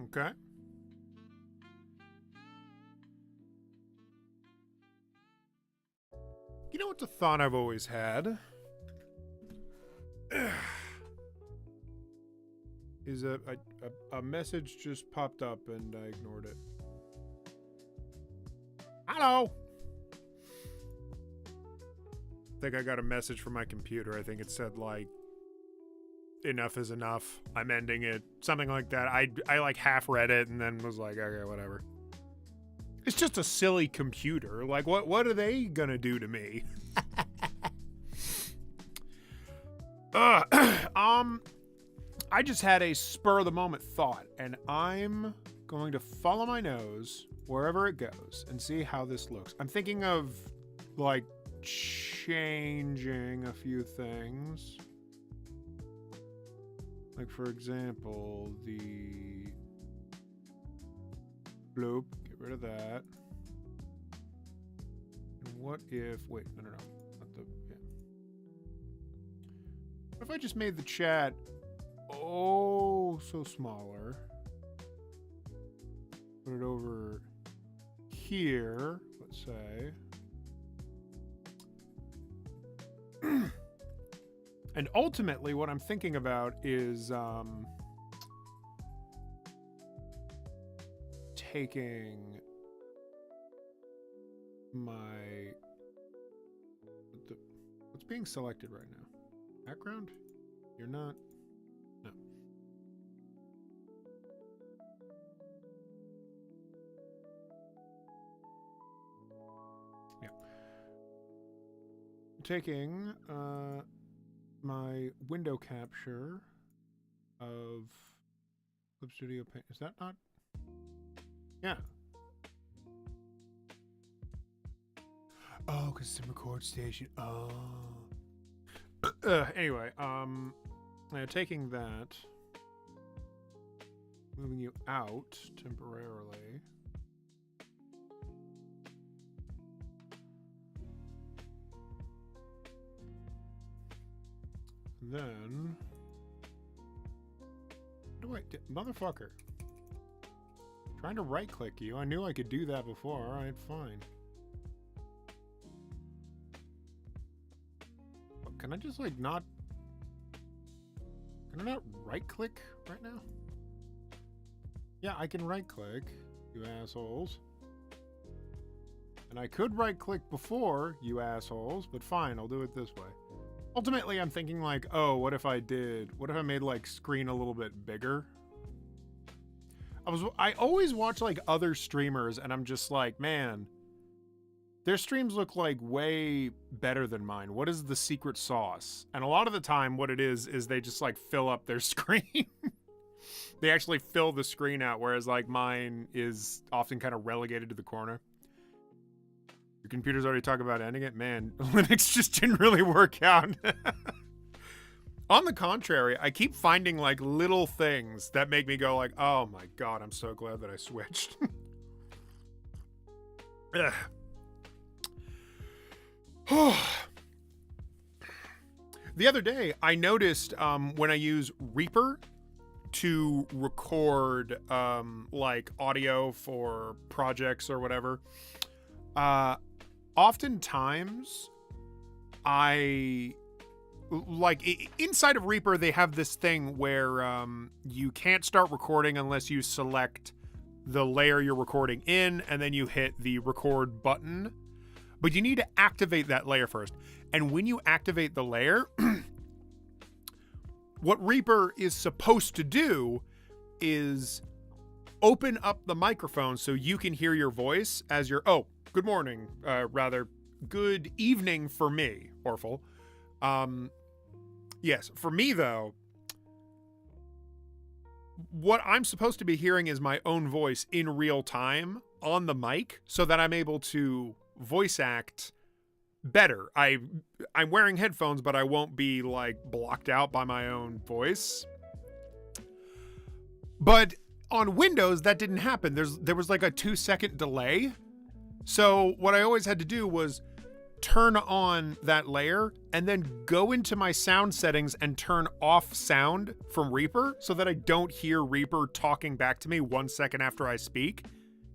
Okay. You know what's a thought I've always had? Is a message just popped up and I ignored it. Hello! I think I got a message from my computer. I think it said, like, enough is enough. I'm ending it. Something like that. I like half read it and then was like, okay, whatever. It's just a silly computer. Like, what are they gonna do to me? I just had a spur of the moment thought, and I'm going to follow my nose wherever it goes and see how this looks. I'm thinking of, like, changing a few things. Like, for example, the bloop, get rid of that. And what if, wait, no. Not the, yeah. What if I just made the chat, oh, so smaller? Put it over here, let's say. And ultimately, what I'm thinking about is taking my... What's being selected right now? Background? You're not... No. Yeah. I'm taking... my window capture of Clip Studio Paint. Is that not? Yeah. Oh, because it's a record station. Oh. Anyway, taking that, moving you out temporarily. Then, what do I, motherfucker, trying to right click you. I knew I could do that before. All right, fine. But can I just like not, can I not right click right now? Yeah, I can right click, you assholes. And I could right click before, you assholes, but fine, I'll do it this way. Ultimately, I'm thinking like, oh, what if I made like screen a little bit bigger? I always watch like other streamers and I'm just like, man, their streams look like way better than mine. What is the secret sauce? And a lot of the time what it is they just like fill up their screen. They actually fill the screen out, whereas like mine is often kind of relegated to the corner. Your computer's already talking about ending it? Man, Linux just didn't really work out. On the contrary, I keep finding like little things that make me go like, oh my god, I'm so glad that I switched. The other day, I noticed when I use Reaper to record like audio for projects or whatever, oftentimes I like inside of Reaper they have this thing where you can't start recording unless you select the layer you're recording in and then you hit the record button, but you need to activate that layer first. And when you activate the layer, what Reaper is supposed to do is open up the microphone so you can hear your voice as your, oh, good morning, rather, good evening for me, Orful. Yes, for me, though, what I'm supposed to be hearing is my own voice in real time on the mic so that I'm able to voice act better. I'm wearing headphones, but I won't be, like, blocked out by my own voice. But on Windows, that didn't happen. There was, like, a 2-second delay. So what I always had to do was turn on that layer and then go into my sound settings and turn off sound from Reaper so that I don't hear Reaper talking back to me 1 second after I speak.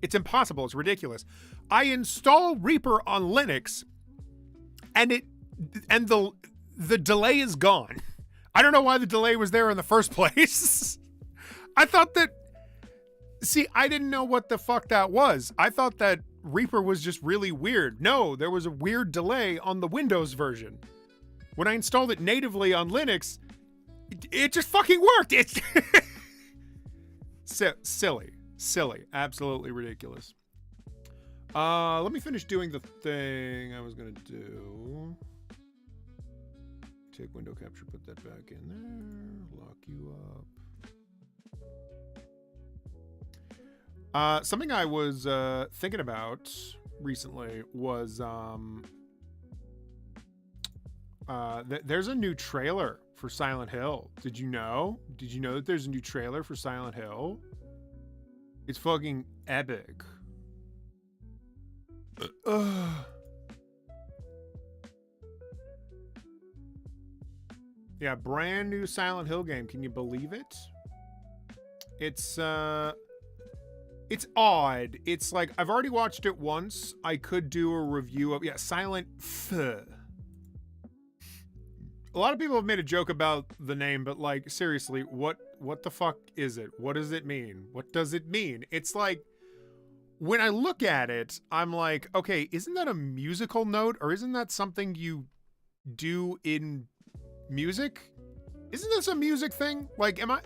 It's impossible. It's ridiculous. I install Reaper on Linux and the delay is gone. I don't know why the delay was there in the first place. I thought that, see, I didn't know what the fuck that was. I thought that Reaper was just really weird. No, there was a weird delay on the Windows version. When I installed it natively on Linux, it just fucking worked. It's silly, absolutely ridiculous. Let me finish doing the thing I was gonna do. Take window capture, put that back in there, lock you up. Something I was thinking about recently was there's a new trailer for Silent Hill. Did you know? Did you know that there's a new trailer for Silent Hill? It's fucking epic. Yeah, brand new Silent Hill game. Can you believe it? It's odd. It's like, I've already watched it once. I could do a review of, Silent F. A lot of people have made a joke about the name, but like, seriously, what the fuck is it? What does it mean? What does it mean? It's like, when I look at it, I'm like, okay, isn't that a musical note? Or isn't that something you do in music? Isn't this a music thing? Like, am I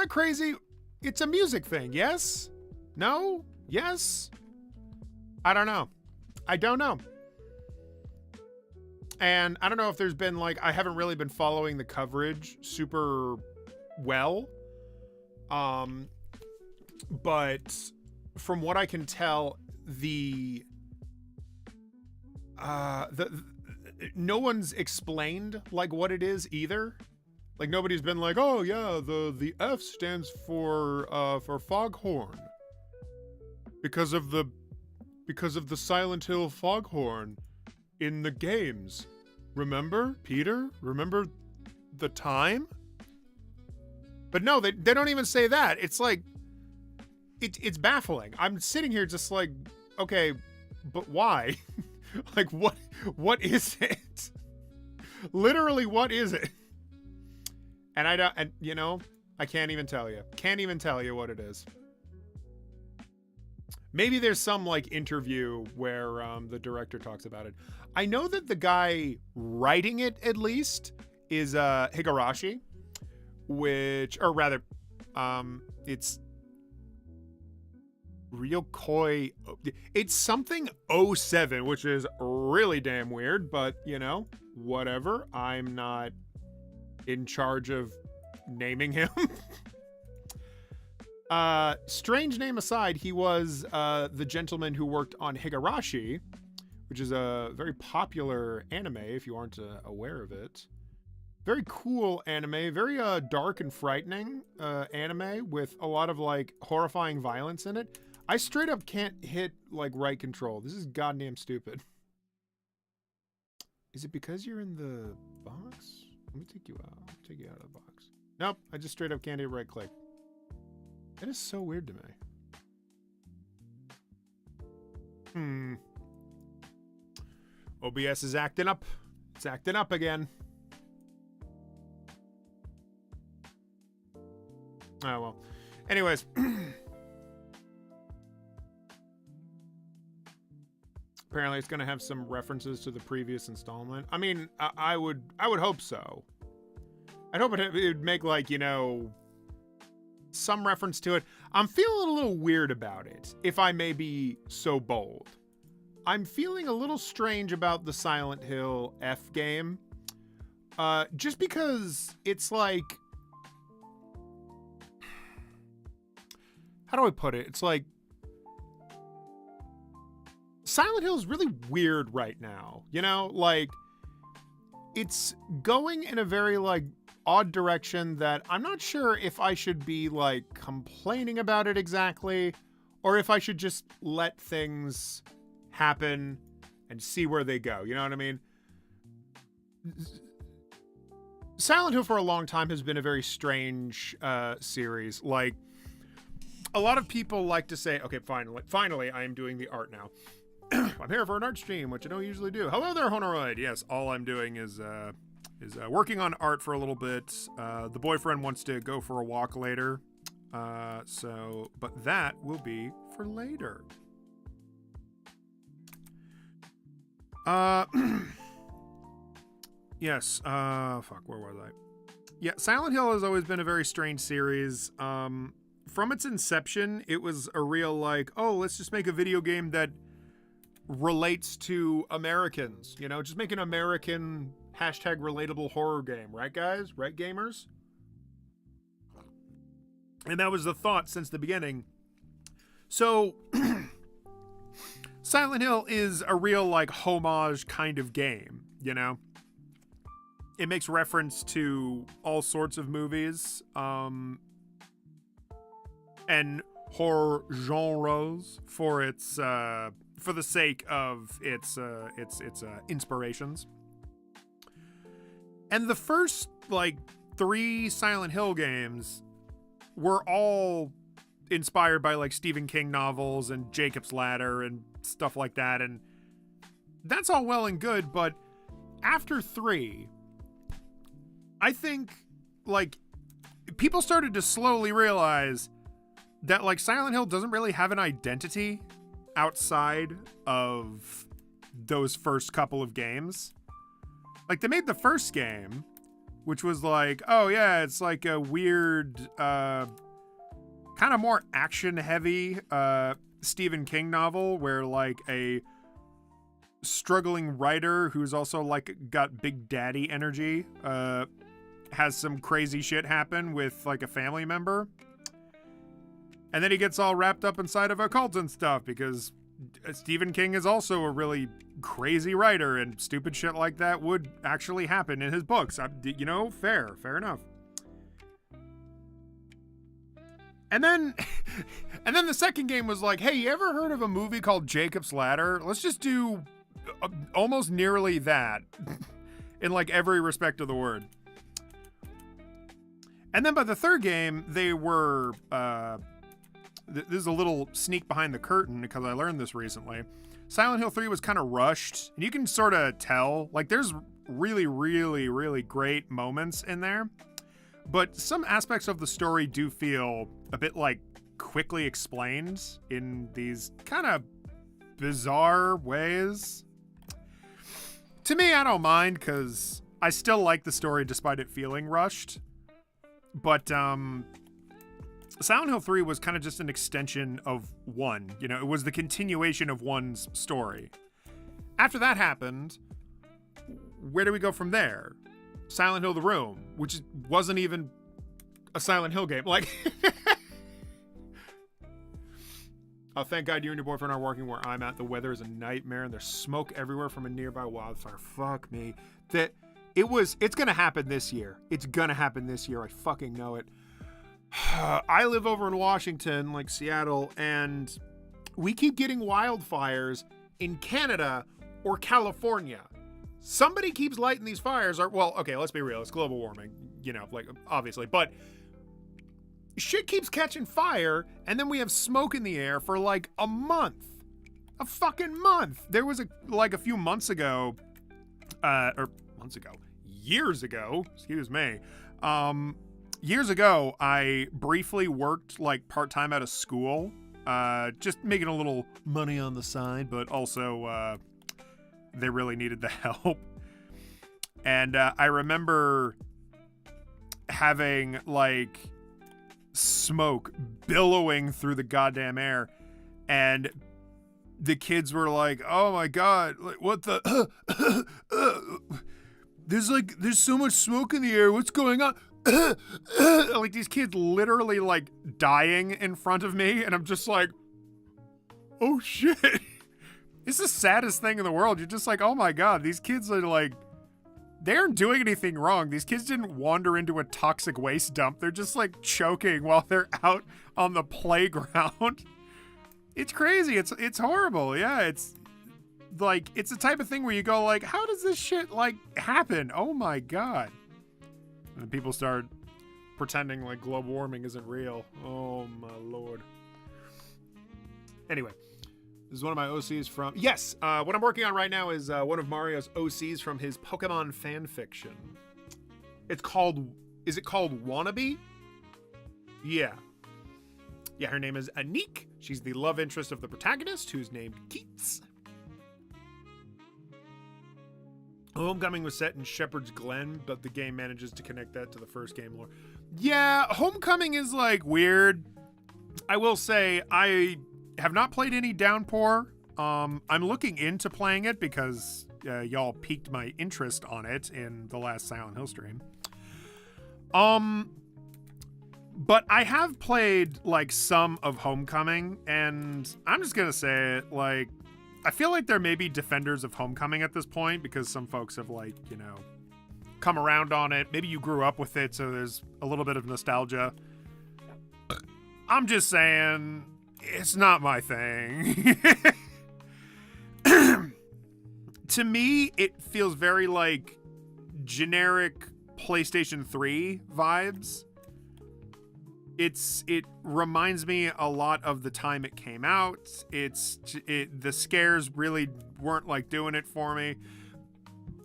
crazy? It's a music thing, yes? No? Yes? I don't know. I don't know. And I don't know if there's been like, I haven't really been following the coverage super well. But from what I can tell, no one's explained like what it is either. Like nobody's been like, oh yeah, the F stands for foghorn. Because of the Silent Hill foghorn in the games. Remember, Peter? Remember the time? But no, they don't even say that. It's like, it's baffling. I'm sitting here just like, okay, but why? Like, what is it? Literally, what is it? And I can't even tell you. Can't even tell you what it is. Maybe there's some like interview where the director talks about it. I know that the guy writing it, at least, is Higurashi, it's Ryokoi. It's something 07, which is really damn weird, but whatever. I'm not in charge of naming him. Strange name aside, he was the gentleman who worked on Higurashi, which is a very popular anime if you aren't aware of it. Very cool anime, very dark and frightening anime with a lot of like horrifying violence in it. I straight up can't hit like right control. This is goddamn stupid. Is it because you're in the box? Let me take you out. Take you out of the box. Nope, I just straight up can't hit right click. That is so weird to me. OBS is acting up. It's acting up again. Oh, well. Anyways. Apparently it's going to have some references to the previous installment. I mean, I would hope so. I'd hope it would make like, some reference to it. I'm feeling a little weird about it, if I may be so bold. I'm feeling a little strange about the Silent Hill F game. Just because it's like, how do I put it? It's like, Silent Hill is really weird right now. Like, it's going in a very like odd direction that I'm not sure if I should be like complaining about it exactly, or if I should just let things happen and see where they go. You know what I mean? Silent Hill for a long time has been a very strange series. Like, a lot of people like to say, okay, finally, I am doing the art now. I'm here for an art stream, which I don't usually do. Hello there, Honoroid. Yes, all I'm doing is working on art for a little bit. The boyfriend wants to go for a walk later. But that will be for later. Yes, fuck, where was I? Yeah, Silent Hill has always been a very strange series. From its inception, it was a real, like, oh, let's just make a video game that relates to Americans. You know, just make an American hashtag relatable horror game. Right, guys? Right, gamers? And that was the thought since the beginning. So, Silent Hill is a real, like, homage kind of game, you know? It makes reference to all sorts of movies, and horror genres for its, for the sake of its inspirations. And the first, like, 3 Silent Hill games were all inspired by, like, Stephen King novels and Jacob's Ladder and stuff like that. And that's all well and good, but after 3, I think, like, people started to slowly realize that, like, Silent Hill doesn't really have an identity outside of those first couple of games. Like, they made the first game, which was like, oh yeah, it's like a weird, kind of more action-heavy Stephen King novel where, like, a struggling writer who's also, like, got big daddy energy has some crazy shit happen with, like, a family member. And then he gets all wrapped up inside of a cult and stuff because Stephen King is also a really crazy writer and stupid shit like that would actually happen in his books. You know, fair enough. And then the second game was like, hey, you ever heard of a movie called Jacob's Ladder? Let's just do almost nearly that in, like, every respect of the word. And then by the third game, they were, this is a little sneak behind the curtain because I learned this recently. Silent Hill 3 was kind of rushed, and you can sort of tell, like, there's really, really, really great moments in there, but some aspects of the story do feel a bit, like, quickly explained in these kind of bizarre ways. To me, I don't mind, because I still like the story despite it feeling rushed. But Silent Hill 3 was kind of just an extension of 1. You know, it was the continuation of 1's story. After that happened, where do we go from there? Silent Hill The Room, which wasn't even a Silent Hill game. Like, oh, thank God you and your boyfriend are working where I'm at. The weather is a nightmare and there's smoke everywhere from a nearby wildfire. Fuck me. It's gonna happen this year. It's gonna happen this year. I fucking know it. I live over in Washington, like Seattle, and we keep getting wildfires in Canada or California. Somebody keeps lighting these fires. Well, okay, let's be real. It's global warming, you know, like, obviously. But shit keeps catching fire, and then we have smoke in the air for, like, a month. A fucking month. There was, a few months ago, years ago, excuse me. Years ago, I briefly worked, like, part-time at a school, just making a little money on the side, but also, they really needed the help. And, I remember having, like, smoke billowing through the goddamn air, and the kids were like, oh my God, like, what the, there's so much smoke in the air, what's going on? Like, these kids literally, like, dying in front of me, and I'm just like, oh shit. It's the saddest thing in the world. You're just like, oh my God, these kids are like, they aren't doing anything wrong. These kids didn't wander into a toxic waste dump. They're just, like, choking while they're out on the playground. It's crazy. It's horrible. Yeah, like, it's the type of thing where you go like, how does this shit like happen? Oh my God. And people start pretending like global warming isn't real. Oh my Lord. Anyway, this is one of my OCs from, yes, what I'm working on right now is one of Mario's OCs from his Pokemon fan fiction. It's called, is it called Wannabe? Yeah. Yeah, her name is Anique. She's the love interest of the protagonist, who's named Keats. Homecoming was set in Shepherd's Glen, but the game manages to connect that to the first game lore. Yeah, Homecoming is like weird. I will say I have not played any Downpour. I'm looking into playing it because y'all piqued my interest on it in the last Silent Hill stream. But I have played like some of Homecoming, and I'm just gonna say it, like, I feel like there may be defenders of Homecoming at this point because some folks have, like, you know, come around on it. Maybe you grew up with it, so there's a little bit of nostalgia. I'm just saying, it's not my thing. To me, it feels very like generic PlayStation 3 vibes. It reminds me a lot of the time it came out. The scares really weren't like doing it for me.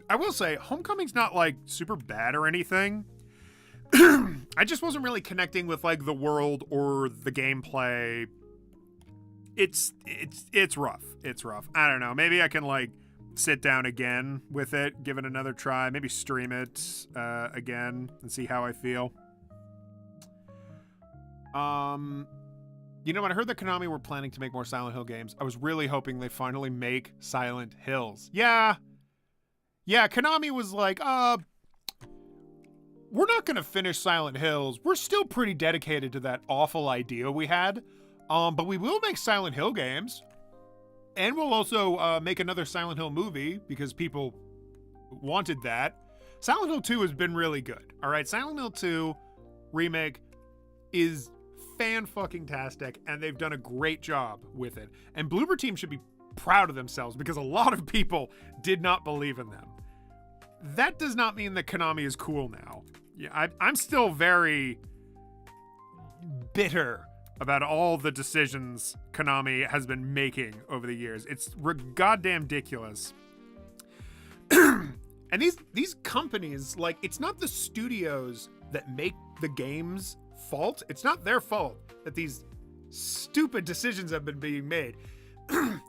I will say, Homecoming's not like super bad or anything. I just wasn't really connecting with like the world or the gameplay. It's rough. It's rough. I don't know. Maybe I can like sit down again with it, give it another try, maybe stream it again and see how I feel. You know, when I heard that Konami were planning to make more Silent Hill games, I was really hoping they finally make Silent Hills. Yeah, Konami was like, we're not gonna finish Silent Hills. We're still pretty dedicated to that awful idea we had. But we will make Silent Hill games. And we'll also make another Silent Hill movie because people wanted that. Silent Hill 2 has been really good. All right, Silent Hill 2 remake is fan-fucking-tastic, and they've done a great job with it. And Bloober Team should be proud of themselves because a lot of people did not believe in them. That does not mean that Konami is cool now. Yeah, I'm still very bitter about all the decisions Konami has been making over the years. It's goddamn ridiculous. And these companies, like, it's not the studios that make the games fault. It's not their fault that these stupid decisions have been being made.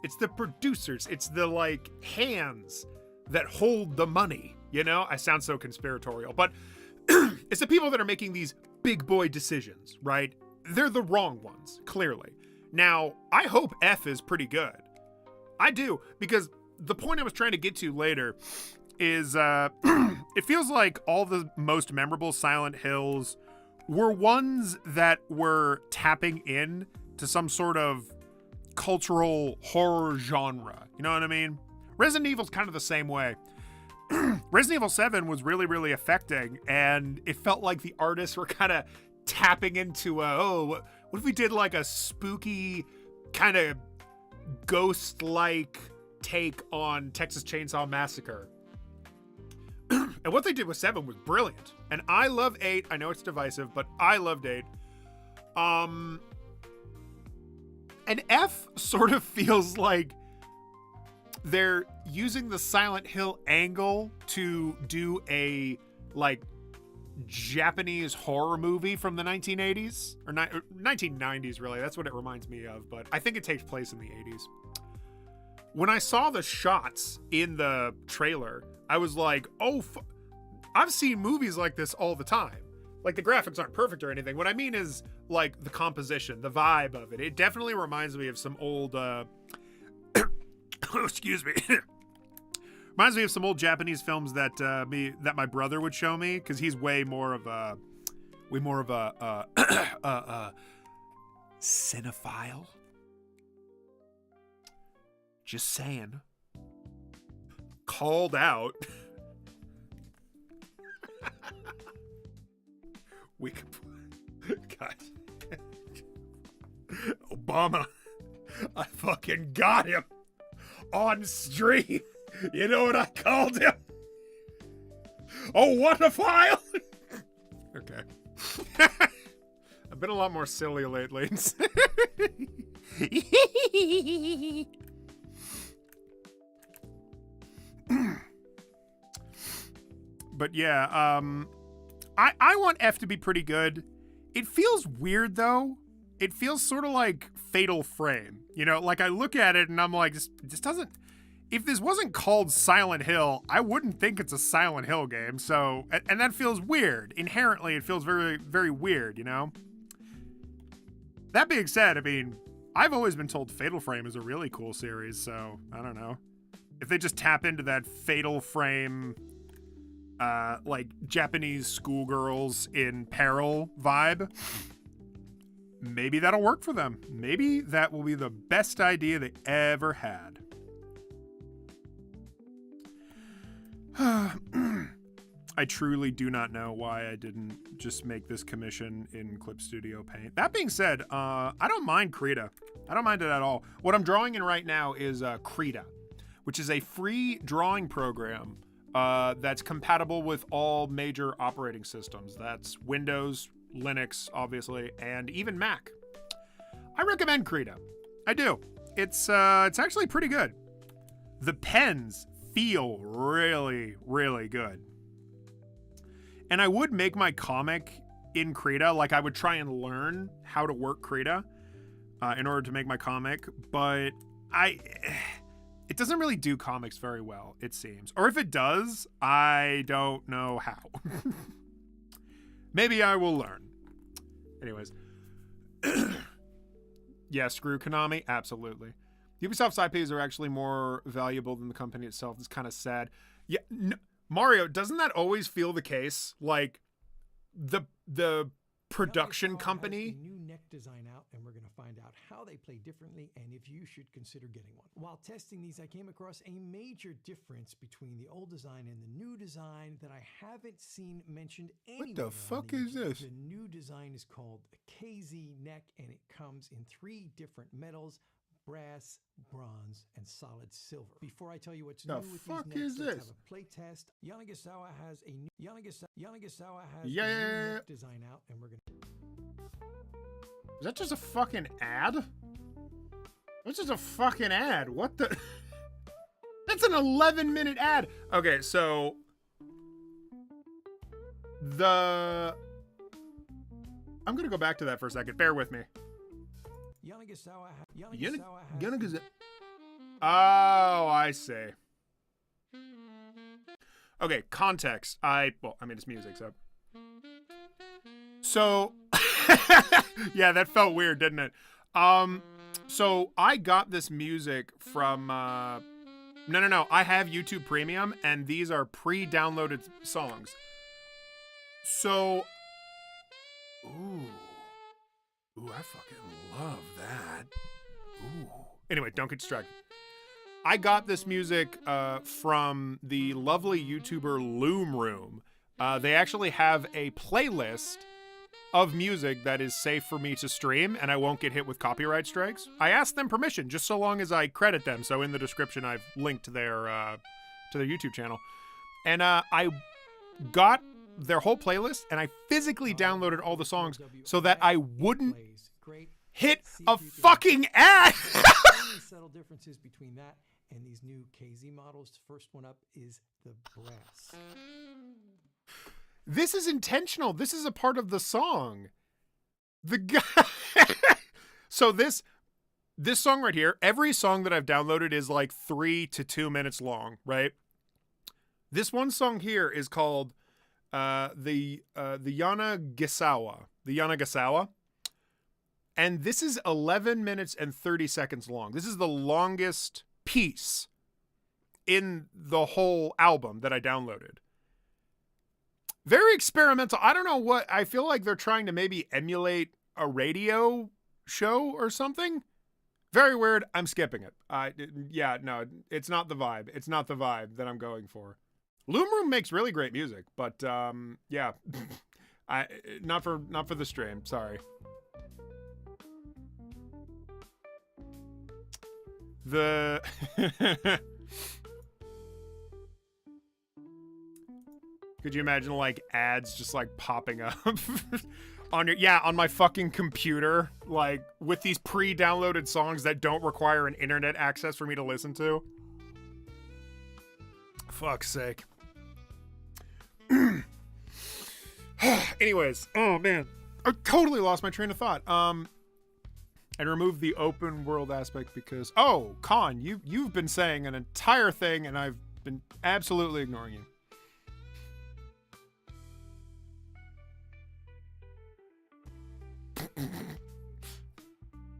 It's the producers. It's the, like, hands that hold the money. You know? I sound so conspiratorial, but it's the people that are making these big boy decisions, right? They're the wrong ones, clearly. Now, I hope F is pretty good. I do, because the point I was trying to get to later is it feels like all the most memorable Silent Hills were ones that were tapping in to some sort of cultural horror genre. You know what I mean? Resident Evil's kind of the same way. Resident Evil 7 was really, really affecting, and it felt like the artists were kind of tapping into what if we did like a spooky kind of ghost-like take on Texas Chainsaw Massacre. And what they did with 7 was brilliant. And I love 8. I know it's divisive, but I loved 8. And F sort of feels like they're using the Silent Hill angle to do a like Japanese horror movie from the 1980s or 1990s, really. That's what it reminds me of, but I think it takes place in the 80s. When I saw the shots in the trailer, I was like, oh, I've seen movies like this all the time. Like, the graphics aren't perfect or anything. What I mean is, like, the composition, the vibe of it. It definitely reminds me of some old, excuse me. Reminds me of some old Japanese films that my brother would show me, because he's way more of a cinephile. Just saying. Called out. We could, God. Obama. I fucking got him. on stream. You know what I called him? Oh, what a file! Okay. I've been a lot more silly lately. But yeah, I want F to be pretty good. It feels weird though. It feels sort of like Fatal Frame. You know, like I look at it and I'm like, this doesn't... If this wasn't called Silent Hill, I wouldn't think it's a Silent Hill game. So, and that feels weird. Inherently, it feels very, very weird, you know? That being said, I mean, I've always been told Fatal Frame is a really cool series, so I don't know. If they just tap into that Fatal Frame, like Japanese schoolgirls in peril vibe, maybe that'll work for them. Maybe that will be the best idea they ever had. I truly do not know why I didn't just make this commission in Clip Studio Paint. That being said, I don't mind Krita. I don't mind it at all. What I'm drawing in right now is Krita, which is a free drawing program that's compatible with all major operating systems. That's Windows, Linux, obviously, and even Mac. I recommend Krita. I do. It's actually pretty good. The pens feel really, really good. And I would make my comic in Krita, like I would try and learn how to work Krita in order to make my comic, but it doesn't really do comics very well, it seems. Or if it does, I don't know how. Maybe I will learn. Anyways. Yeah, screw Konami, absolutely. Ubisoft's IPs are actually more valuable than the company itself. It's kind of sad. Yeah, Mario, doesn't that always feel the case? Like the production company. New neck design out, and we're going to find out how they play differently and if you should consider getting one. While testing these, I came across a major difference between the old design and the new design that I haven't seen mentioned anywhere. What the fuck is this? The new design is called KZ neck, and it comes in 3 different metals: brass, bronze, and solid silver. Before I tell you what's new with these necks, let's have a play test. Yanagisawa has a new neck design out, and we're gonna... Is that just a fucking ad? That's just a fucking ad. What the... That's an 11-minute ad. Okay, so... I'm gonna go back to that for a second. Bear with me. Yanagisawa Oh, I see. Okay, context. Well, I mean, it's music, so. So, yeah, that felt weird, didn't it? So I got this music from, no. I have YouTube Premium, and these are pre-downloaded songs. So, ooh, I fucking love that. Ooh. Anyway, don't get distracted. I got this music from the lovely YouTuber Loom Room. They actually have a playlist of music that is safe for me to stream, and I won't get hit with copyright strikes. I asked them permission, just so long as I credit them. So in the description, I've linked to their YouTube channel. And I got their whole playlist, and I physically downloaded all the songs so that I wouldn't hit a fucking ad. Subtle differences between that and these new KZ models. First one up is the brass. This is intentional. This is a part of the song. The guy. So this song right here, every song that I've downloaded is like 3 to 2 minutes long, right? This one song here is called the Yanagisawa. The Yanagisawa. And this is 11 minutes and 30 seconds long. This is the longest piece in the whole album that I downloaded. Very experimental. I don't know what, I feel like they're trying to maybe emulate a radio show or something. Very weird. I'm skipping it. Yeah, no, it's not the vibe. It's not the vibe that I'm going for. Loom Room makes really great music, but yeah, not for the stream. Sorry. The Could you imagine like ads just like popping up on on my fucking computer, like with these pre-downloaded songs that don't require an internet access for me to listen to? Fuck's sake. Anyways, oh man, I totally lost my train of thought. And removed the open world aspect because Con, you've been saying an entire thing and I've been absolutely ignoring you.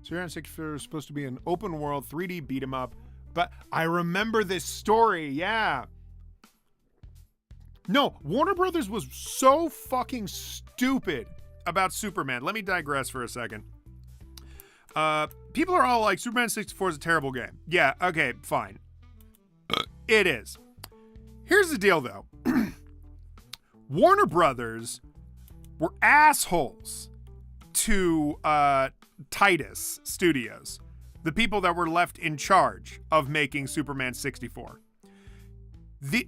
Super 64 is supposed to be an open world 3D beat 'em up, but I remember this story, yeah. No, Warner Brothers was so fucking stupid about Superman. Let me digress for a second. People are all like, Superman 64 is a terrible game. Yeah, okay, fine. It is. Here's the deal, though. Warner Brothers were assholes to Titus Studios, the people that were left in charge of making Superman 64. I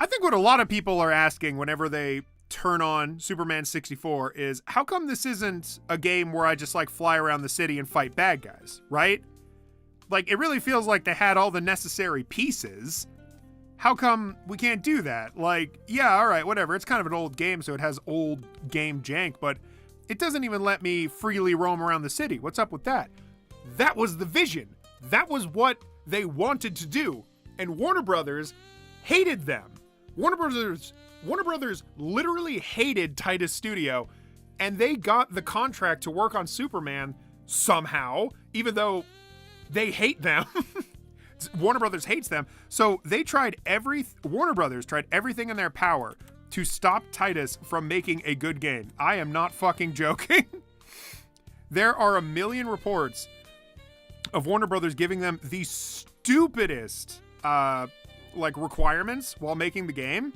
think what a lot of people are asking whenever they turn on Superman 64 is, how come this isn't a game where I just like fly around the city and fight bad guys, right? Like, it really feels like they had all the necessary pieces. How come we can't do that? Like, yeah, all right, whatever. It's kind of an old game, so it has old game jank, but it doesn't even let me freely roam around the city. What's up with that? That was the vision. That was what they wanted to do. And Warner Brothers hated them. Warner Brothers literally hated Titus Studio, and they got the contract to work on Superman somehow, even though they hate them. Warner Brothers hates them. So Warner Brothers tried everything in their power to stop Titus from making a good game. I am not fucking joking. There are a million reports of Warner Brothers giving them the stupidest requirements while making the game,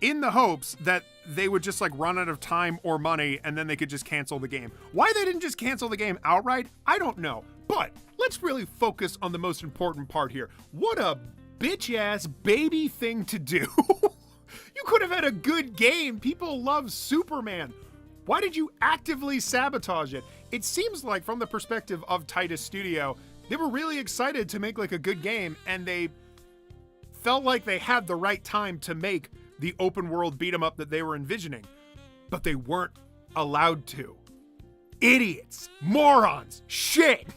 in the hopes that they would just like run out of time or money and then they could just cancel the game. Why they didn't just cancel the game outright, I don't know. But let's really focus on the most important part here. What a bitch-ass baby thing to do. You could have had a good game. People love Superman. Why did you actively sabotage it? It seems like, from the perspective of Titus Studio, they were really excited to make like a good game, and they felt like they had the right time to make the open world beat 'em up that they were envisioning, but they weren't allowed to. Idiots, morons, shit.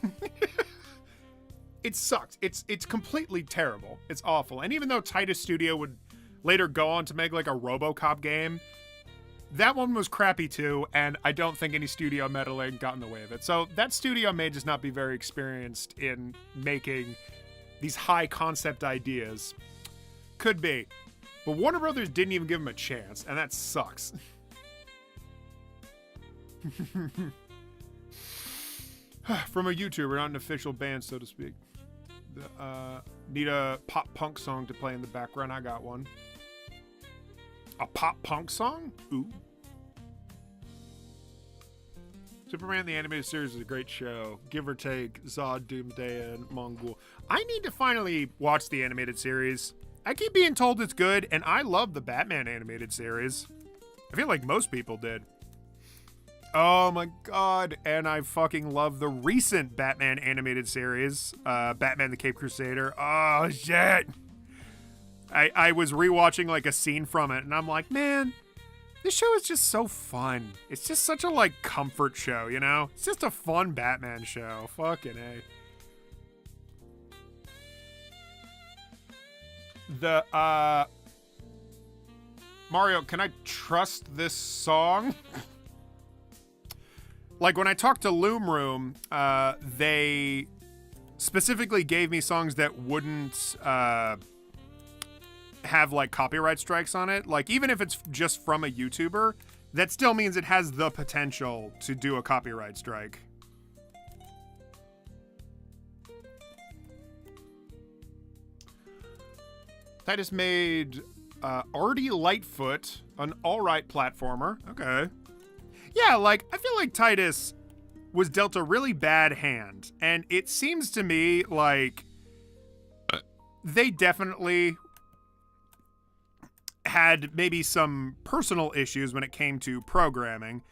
It sucked. It's completely terrible. It's awful. And even though Titus Studio would later go on to make like a RoboCop game, that one was crappy too, and I don't think any studio meddling got in the way of it. So that studio may just not be very experienced in making these high concept ideas. Could be. But Warner Brothers didn't even give him a chance, and that sucks. From a YouTuber, not an official band, so to speak. Need a pop punk song to play in the background. I got one. A pop punk song? Ooh. Superman the Animated Series is a great show. Give or take Zod, Doomsday, and Mongol. I need to finally watch the animated series. I keep being told it's good, and I love the Batman animated series. I feel like most people did. Oh my god, and I fucking love the recent Batman animated series, Batman the Caped Crusader. Oh, shit. I was rewatching like a scene from it, and I'm like, man, this show is just so fun. It's just such a like comfort show, you know? It's just a fun Batman show. Fucking A. Mario, can I trust this song? Like, when I talked to Loom Room, they specifically gave me songs that wouldn't have, like, copyright strikes on it. Like, even if it's just from a YouTuber, that still means it has the potential to do a copyright strike. Titus made Artie Lightfoot, an alright platformer. Okay. Yeah, like, I feel like Titus was dealt a really bad hand. And it seems to me like they definitely had maybe some personal issues when it came to programming,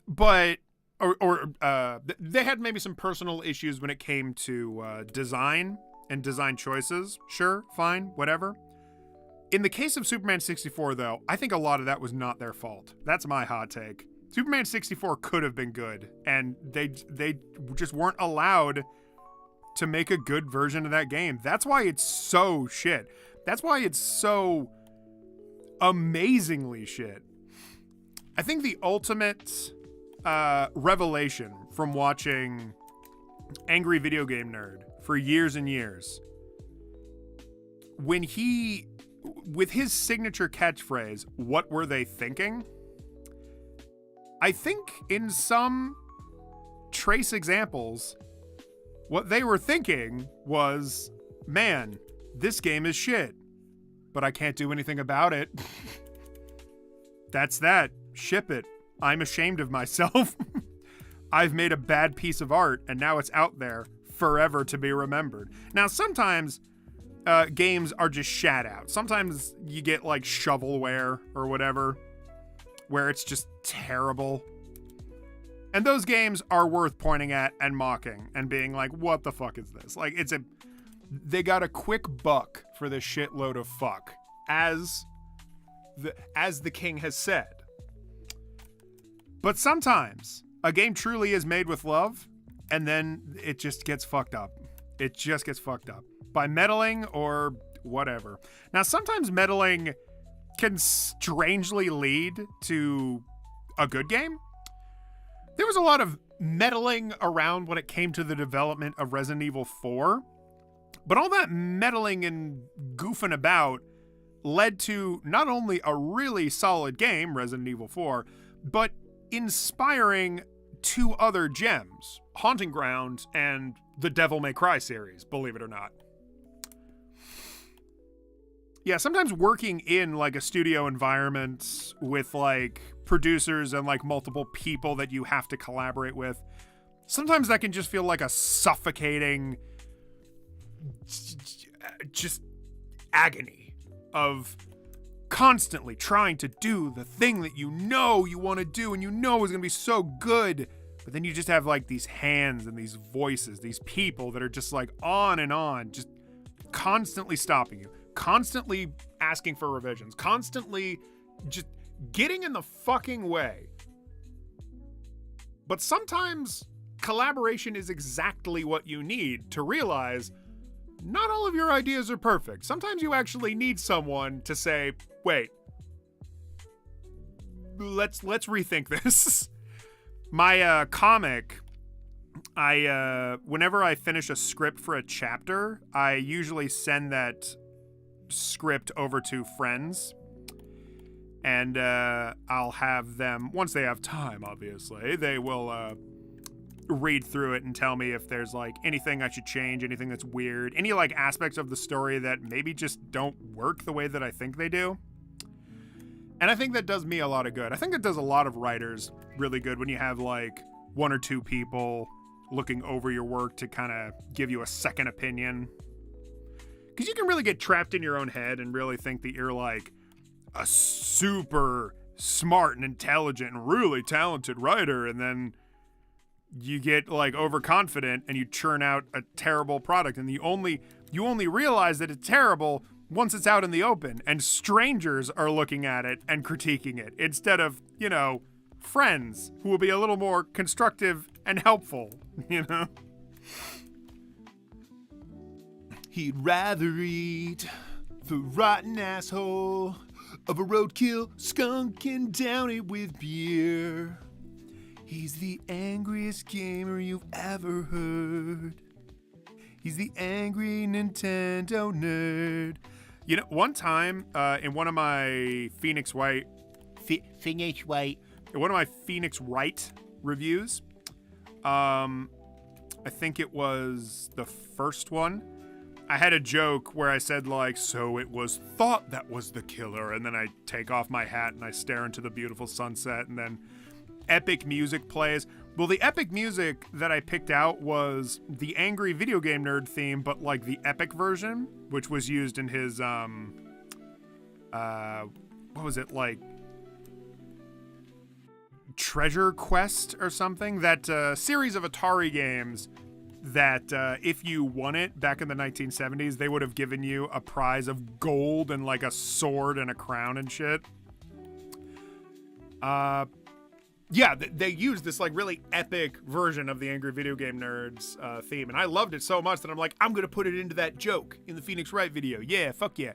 but they had maybe some personal issues when it came to design and design choices. Sure, fine, whatever. In the case of Superman 64, though, I think a lot of that was not their fault. That's my hot take. Superman 64 could have been good, and they just weren't allowed to make a good version of that game. That's why it's so shit. That's why it's so amazingly shit. I think the ultimate revelation from watching Angry Video Game Nerd for years and years, when he, with his signature catchphrase, "What were they thinking?" I think in some trace examples, what they were thinking was, man, this game is shit, but I can't do anything about it. That's that. Ship it. I'm ashamed of myself. I've made a bad piece of art, and now it's out there forever to be remembered. Now, sometimes games are just shat out. Sometimes you get like shovelware or whatever, where it's just terrible. And those games are worth pointing at and mocking and being like, what the fuck is this? Like, they got a quick buck for this shitload of fuck, as the king has said. But sometimes a game truly is made with love, and then it just gets fucked up. It just gets fucked up by meddling or whatever. Now, sometimes meddling can strangely lead to a good game. There was a lot of meddling around when it came to the development of Resident Evil 4, but all that meddling and goofing about led to not only a really solid game, Resident Evil 4, but inspiring two other gems, Haunting Ground and the Devil May Cry series, believe it or not. Yeah, sometimes working in like a studio environment with like producers and like multiple people that you have to collaborate with, sometimes that can just feel like a suffocating just agony of constantly trying to do the thing that you know you want to do and you know is going to be so good, but then you just have like these hands and these voices, these people that are just like on, just constantly stopping you, constantly asking for revisions, constantly just getting in the fucking way. But sometimes collaboration is exactly what you need to realize not all of your ideas are perfect. Sometimes you actually need someone to say, wait, let's rethink this. My comic, whenever I finish a script for a chapter, I usually send that script over to friends, and I'll have them, once they have time, obviously, they will read through it and tell me if there's like anything I should change, anything that's weird, any like aspects of the story that maybe just don't work the way that I think they do. And I think that does me a lot of good. I think it does a lot of writers really good when you have like one or two people looking over your work to kind of give you a second opinion. Because you can really get trapped in your own head and really think that you're like a super smart and intelligent and really talented writer, and then you get like overconfident and you churn out a terrible product, and you only realize that it's terrible once it's out in the open and strangers are looking at it and critiquing it instead of, you know, friends who will be a little more constructive and helpful, you know? He'd rather eat the rotten asshole of a roadkill skunk and down it with beer. He's the angriest gamer you've ever heard. He's the angry Nintendo nerd. You know, one time in one of my Phoenix Wright reviews, I think it was the first one, I had a joke where I said like, so it was thought that was the killer, and then I take off my hat and I stare into the beautiful sunset, and then epic music plays. Well, the epic music that I picked out was the Angry Video Game Nerd theme, but like the epic version, which was used in his, what was it, like, Treasure Quest or something? That series of Atari games that if you won it back in the 1970s, they would have given you a prize of gold and like a sword and a crown and shit. Yeah, they used this like really epic version of the Angry Video Game Nerds theme, and I loved it so much that I'm like, I'm gonna put it into that joke in the Phoenix Wright video. Yeah, fuck yeah.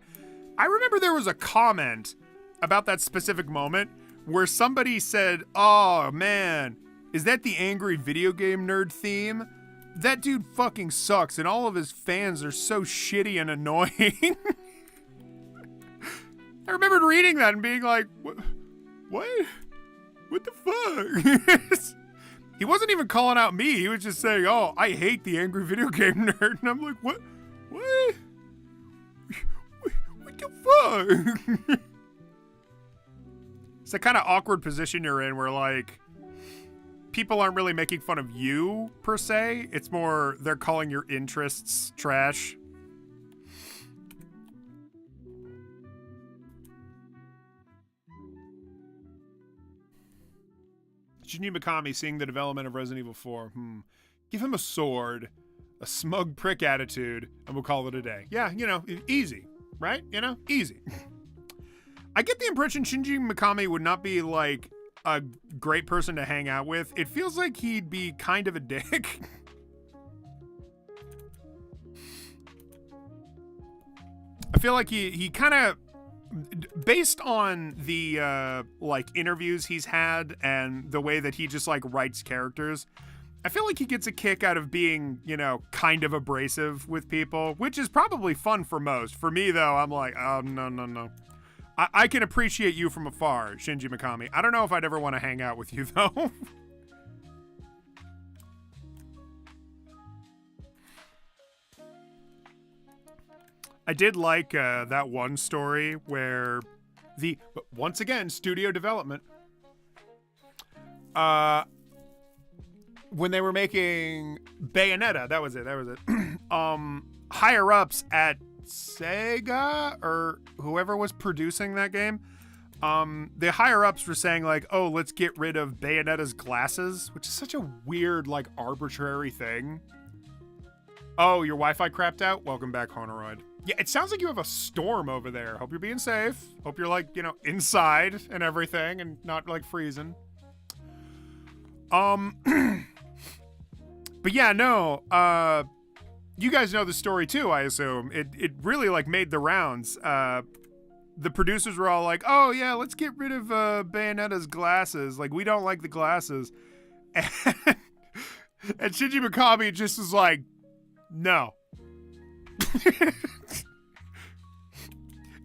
I remember there was a comment about that specific moment where somebody said, "Oh man, is that the Angry Video Game Nerd theme? That dude fucking sucks, and all of his fans are so shitty and annoying." I remembered reading that and being like, what? What the fuck? He wasn't even calling out me. He was just saying, "Oh, I hate the Angry Video Game Nerd." And I'm like, what? What the fuck? It's a kind of awkward position you're in where, like, people aren't really making fun of you, per se. It's more they're calling your interests trash. Shinji Mikami seeing the development of Resident Evil 4. Give him a sword, a smug prick attitude, and we'll call it a day. Yeah, you know, easy, right? You know, easy. I get the impression Shinji Mikami would not be, like, a great person to hang out with. It feels like he'd be kind of a dick. I feel like he kind of, based on the like interviews he's had and the way that he just like writes characters, I feel like he gets a kick out of being, you know, kind of abrasive with people, which is probably fun for most. For me though, I'm like, oh no. I can appreciate you from afar, Shinji Mikami. I don't know if I'd ever want to hang out with you though. I did like that one story where but once again, studio development. When they were making Bayonetta, that was it. Higher ups at Sega or whoever was producing that game, the higher ups were saying like, "Oh, let's get rid of Bayonetta's glasses," which is such a weird, like, arbitrary thing. Oh, your Wi-Fi crapped out? Welcome back, Honoroid. Yeah, it sounds like you have a storm over there. Hope you're being safe. Hope you're, like, you know, inside and everything and not, like, freezing. But yeah, no, you guys know the story too, I assume. It really, like, made the rounds. The producers were all like, "Oh yeah, let's get rid of Bayonetta's glasses. Like, we don't like the glasses." And Shinji Mikami just was like, "No."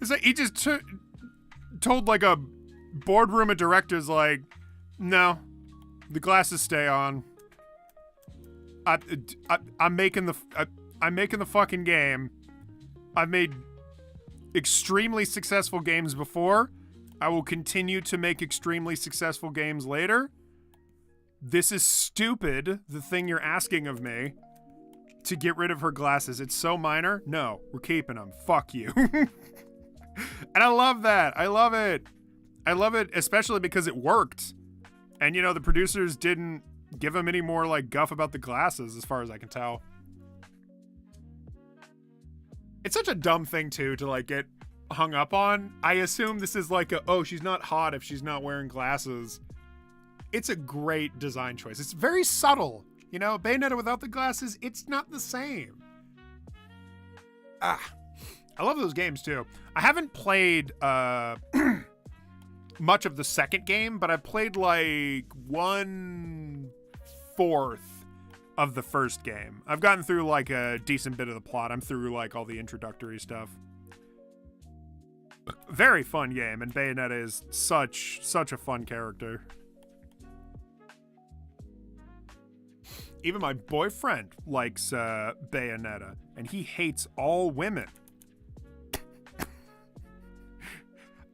It's like he just told like a boardroom of directors like, "No, the glasses stay on. I'm making the fucking game. I've made extremely successful games before. I will continue to make extremely successful games later. This is stupid, the thing you're asking of me, to get rid of her glasses. It's so minor. No, we're keeping them. Fuck you." And I love that. I love it. I love it, especially because it worked. And, you know, the producers didn't give him any more, like, guff about the glasses, as far as I can tell. It's such a dumb thing, too, to, like, get hung up on. I assume this is like oh, she's not hot if she's not wearing glasses. It's a great design choice. It's very subtle. You know, Bayonetta without the glasses, it's not the same. I love those games, too. I haven't played much of the second game, but I played, like, 1/4 of the first game. I've gotten through, like, a decent bit of the plot. I'm through, like, all the introductory stuff. Very fun game, and Bayonetta is such a fun character. Even my boyfriend likes Bayonetta, and he hates all women.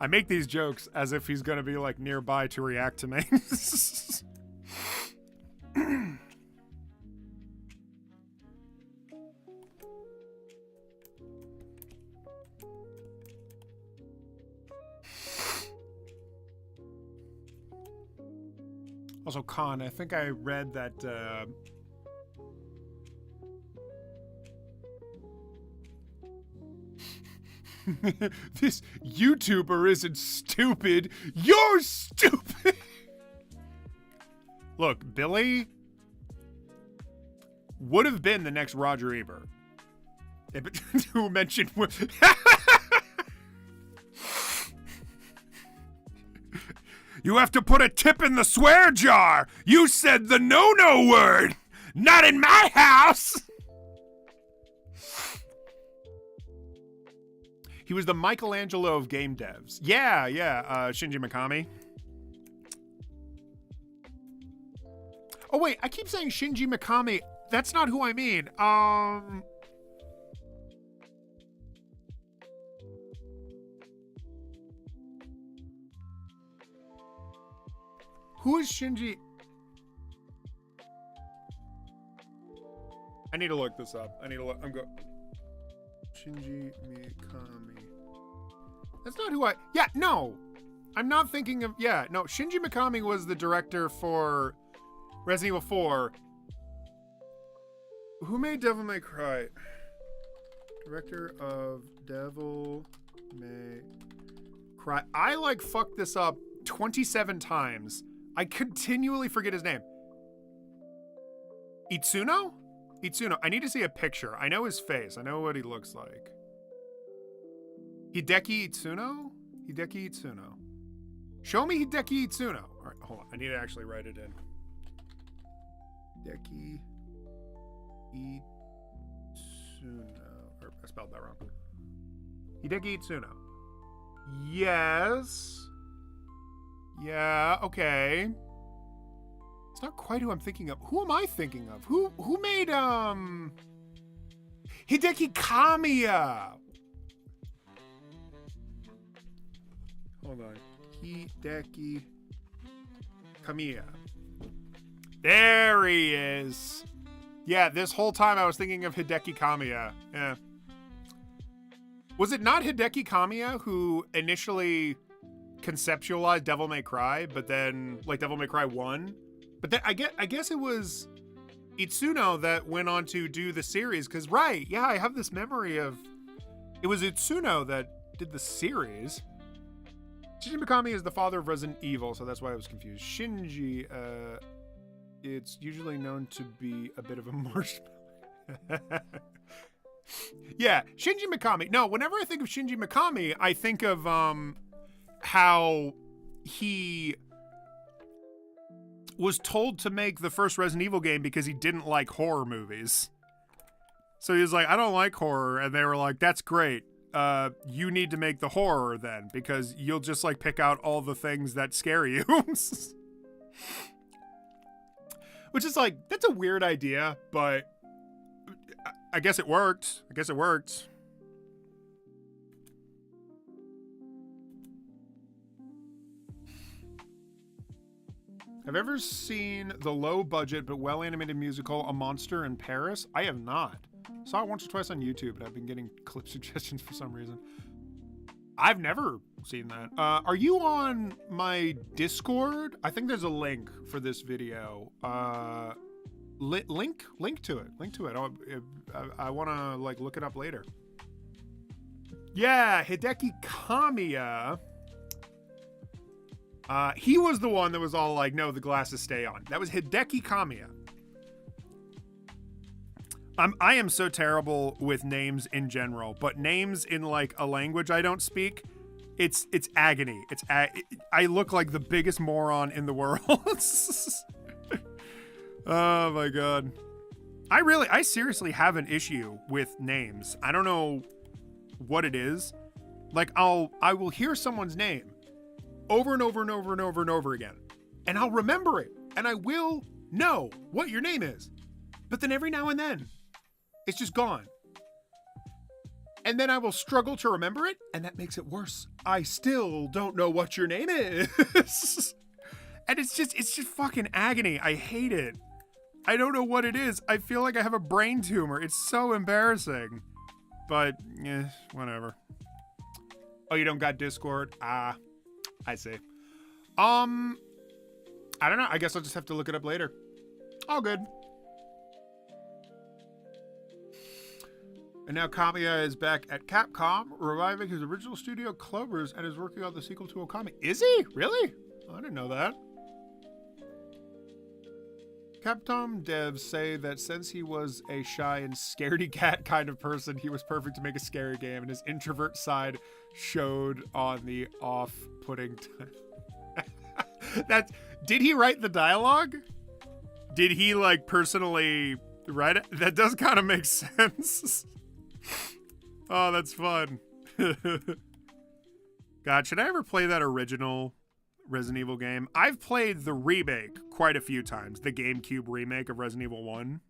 I make these jokes as if he's gonna be, like, nearby to react to me. Also, Khan, I think I read that, this YouTuber isn't stupid. You're stupid! Look, Billy would have been the next Roger Ebert. Who mentioned... You have to put a tip in the swear jar. You said the no-no word. Not in my house. He was the Michelangelo of game devs. Yeah, Shinji Mikami. Oh, wait, I keep saying Shinji Mikami. That's not who I mean. Who is Shinji? I need to look this up. I'm Shinji Mikami. That's not who no. I'm not thinking of, no. Shinji Mikami was the director for Resident Evil 4. Who made Devil May Cry? Director of Devil May Cry. I fucked this up 27 times. I continually forget his name. Itsuno? I need to see a picture. I know his face. I know what he looks like. Hideki Itsuno? Show me Hideki Itsuno. All right, hold on. I need to actually write it in. Hideki Itsuno. Or I spelled that wrong. Hideki Itsuno. Yes. Yeah, okay. It's not quite who I'm thinking of. Who am I thinking of? Who made Hideki Kamiya? Hold on. Hideki Kamiya. There he is. Yeah, this whole time I was thinking of Hideki Kamiya. Yeah. Was it not Hideki Kamiya who initially conceptualized Devil May Cry, but then Devil May Cry 1? But then I guess it was Itsuno that went on to do the series, because I have this memory of it was Itsuno that did the series. Shinji Mikami is the father of Resident Evil, so that's why I was confused. Shinji, it's usually known to be a bit of a marshmallow. Yeah, Shinji Mikami. No, whenever I think of Shinji Mikami, I think of how he was told to make the first Resident Evil game because he didn't like horror movies. So he was like, I don't like horror. And they were like, that's great. You need to make the horror then, because you'll just pick out all the things that scare you. Which is that's a weird idea, but I guess it worked. Have you ever seen the low budget but well animated musical A Monster in Paris? I have not. Saw it once or twice on YouTube, and I've been getting clip suggestions for some reason. I've never seen that. Are you on my Discord? I think there's a link for this video. Link to it. I want to look it up later. Yeah, Hideki Kamiya. He was the one that was all no, the glasses stay on. That was Hideki Kamiya. I am so terrible with names in general, but names in a language I don't speak, it's agony. I look like the biggest moron in the world. Oh my god. I seriously have an issue with names. I don't know what it is. I will hear someone's name over and over and over and over and over again, and I'll remember it, and I will know what your name is. But then every now and then, it's just gone. And then I will struggle to remember it, and that makes it worse. I still don't know what your name is. And it's just fucking agony. I hate it. I don't know what it is. I feel like I have a brain tumor. It's so embarrassing. But, whatever. Oh, you don't got Discord? I see. I don't know. I guess I'll just have to look it up later. All good. And now Kamiya is back at Capcom, reviving his original studio Clovers, and is working on the sequel to Okami. Is he? Really? I didn't know that. Capcom devs say that since he was a shy and scaredy cat kind of person, he was perfect to make a scary game, and his introvert side showed on the off-putting Did he write the dialogue? Did he, like, personally write it? That does kind of make sense. Oh, that's fun. God, should I ever play that original Resident Evil game? I've played the remake quite a few times. The GameCube remake of Resident Evil 1.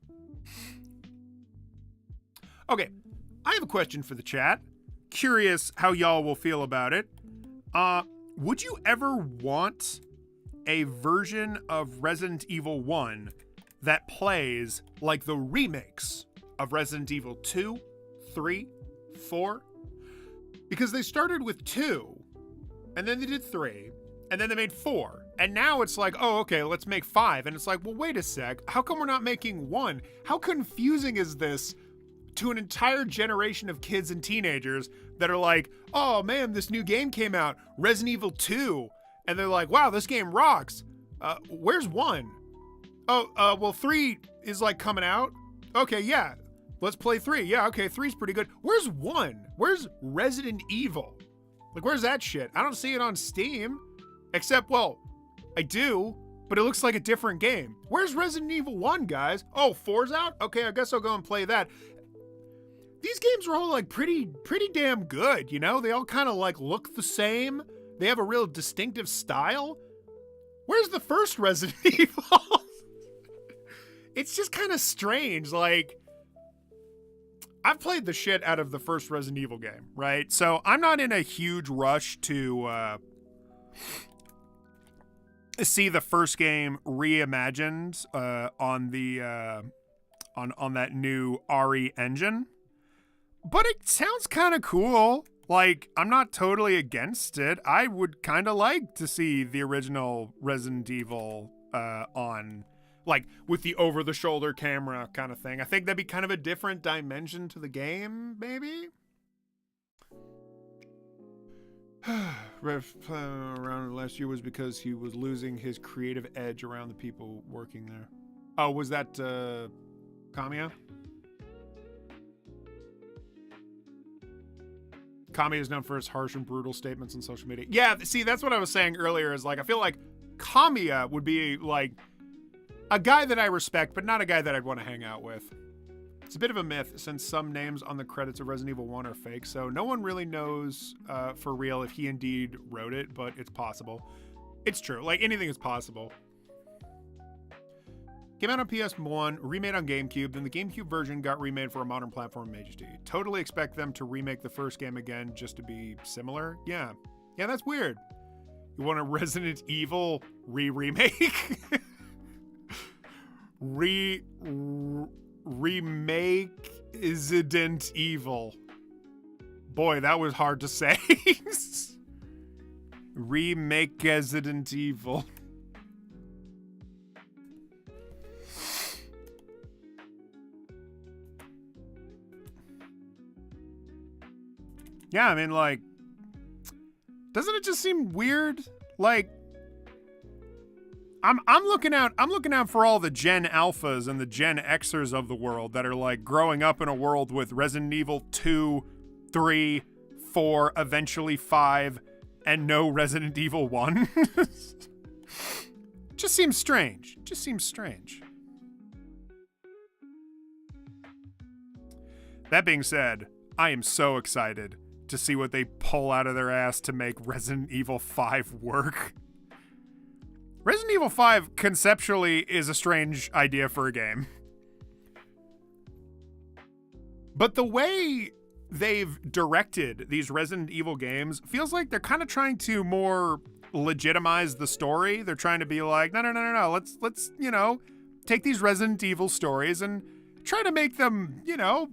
Okay, I have a question for the chat. Curious how y'all will feel about it. Would you ever want a version of Resident Evil 1 that plays like the remakes of Resident Evil 2, 3, 4? Because they started with 2, and then they did 3, and then they made 4. And now it's like, oh, okay, let's make 5. And it's like, well, wait a sec. How come we're not making 1? How confusing is this to an entire generation of kids and teenagers that are like, oh man, this new game came out, Resident Evil 2. And they're like, wow, this game rocks. Where's 1? Oh, well, 3 is like coming out. Okay, yeah. Let's play 3. Yeah, okay, 3's pretty good. Where's 1? Where's Resident Evil? Like, where's that shit? I don't see it on Steam. Except, well, I do, but it looks like a different game. Where's Resident Evil 1, guys? Oh, 4's out? Okay, I guess I'll go and play that. These games are all, like, pretty damn good, you know? They all kind of, like, look the same. They have a real distinctive style. Where's the first Resident Evil? It's just kind of strange, like... I've played the shit out of the first Resident Evil game, right? So I'm not in a huge rush to see the first game reimagined on the on that new RE engine. But it sounds kind of cool. Like, I'm not totally against it. I would kind of like to see the original Resident Evil on, like, with the over-the-shoulder camera kind of thing. I think that'd be kind of a different dimension to the game, maybe? Ref around last year was because he was losing his creative edge around the people working there. Oh, was that Kamiya? Kamiya is known for his harsh and brutal statements on social media. Yeah, see, that's what I was saying earlier, is like, I feel like Kamiya would be like a guy that I respect, but not a guy that I'd want to hang out with. It's a bit of a myth, since some names on the credits of Resident Evil 1 are fake, so no one really knows for real if he indeed wrote it, but it's possible. It's true. Like, anything is possible. Came out on PS1, remade on GameCube, then the GameCube version got remade for a modern platform in HD. Totally expect them to remake the first game again just to be similar. Yeah. Yeah, that's weird. You want a Resident Evil remake? Remake Resident Evil. Boy, that was hard to say. Remake Resident Evil. Yeah, I mean, like, doesn't it just seem weird? Like, I'm looking out for all the Gen Alphas and the Gen Xers of the world that are like growing up in a world with Resident Evil 2, 3, 4, eventually 5, and no Resident Evil 1. Just seems strange. Just seems strange. That being said, I am so excited to see what they pull out of their ass to make Resident Evil 5 work. Resident Evil 5 conceptually is a strange idea for a game. But the way they've directed these Resident Evil games feels like they're kind of trying to more legitimize the story. They're trying to be like, no. Let's, you know, take these Resident Evil stories and try to make them, you know,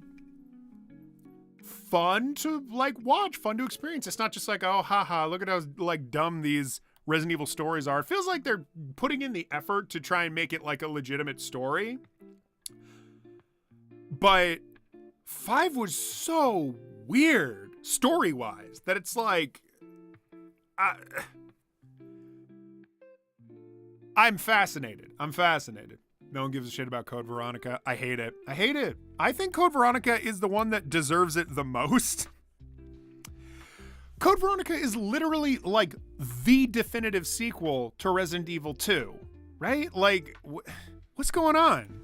fun to like watch, fun to experience. It's not just like, oh, haha, look at how like dumb these Resident Evil stories are. It feels like they're putting in the effort to try and make it like a legitimate story. But 5 was so weird story-wise that it's like... I'm fascinated. No one gives a shit about Code Veronica. I hate it. I think Code Veronica is the one that deserves it the most. Code Veronica is literally like the definitive sequel to Resident Evil 2, right? Like, what's going on?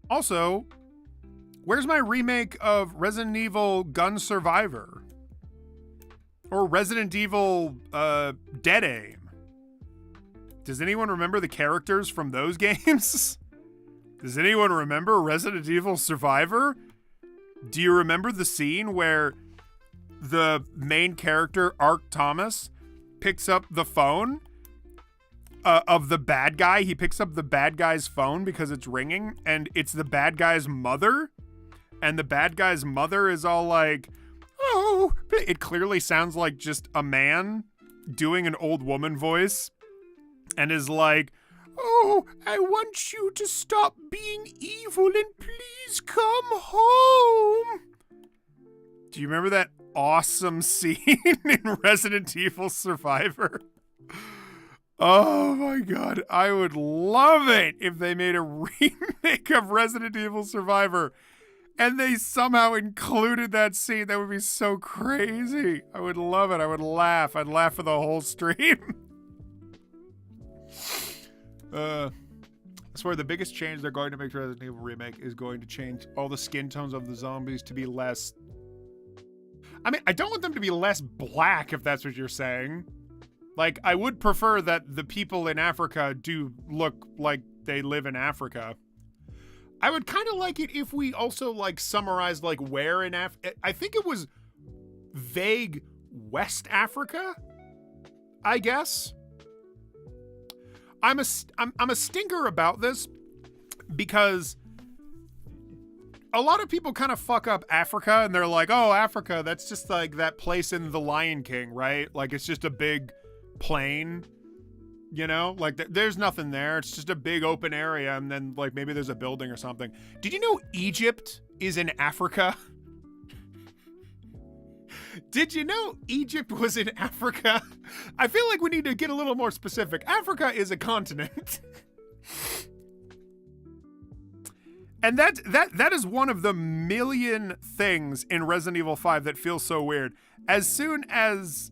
Also, where's my remake of Resident Evil Gun Survivor? Or Resident Evil Dead Aim? Does anyone remember the characters from those games? Does anyone remember Resident Evil Survivor? Do you remember the scene where the main character, Ark Thomas, picks up the phone of the bad guy? He picks up the bad guy's phone because it's ringing, and it's the bad guy's mother. And the bad guy's mother is all like, oh, it clearly sounds like just a man doing an old woman voice. And is like, oh, I want you to stop being evil and please come home. Do you remember that awesome scene in Resident Evil Survivor? Oh my God. I would love it if they made a remake of Resident Evil Survivor and they somehow included that scene. That would be so crazy. I would love it. I would laugh. I'd laugh for the whole stream. I swear the biggest change they're going to make to Resident Evil Remake is going to change all the skin tones of the zombies to be less... I mean, I don't want them to be less black, if that's what you're saying. Like, I would prefer that the people in Africa do look like they live in Africa. I would kind of like it if we also, like, summarized, like, where in Africa... I think it was vague West Africa, I guess. I'm a stinker about this because a lot of people kind of fuck up Africa and they're like, oh, Africa, that's just like that place in The Lion King, right? Like it's just a big plain, you know, like there's nothing there. It's just a big open area. And then like maybe there's a building or something. Did you know Egypt is in Africa? Did you know Egypt was in Africa? I feel like we need to get a little more specific. Africa is a continent. And that is one of the million things in Resident Evil 5 that feels so weird. As soon as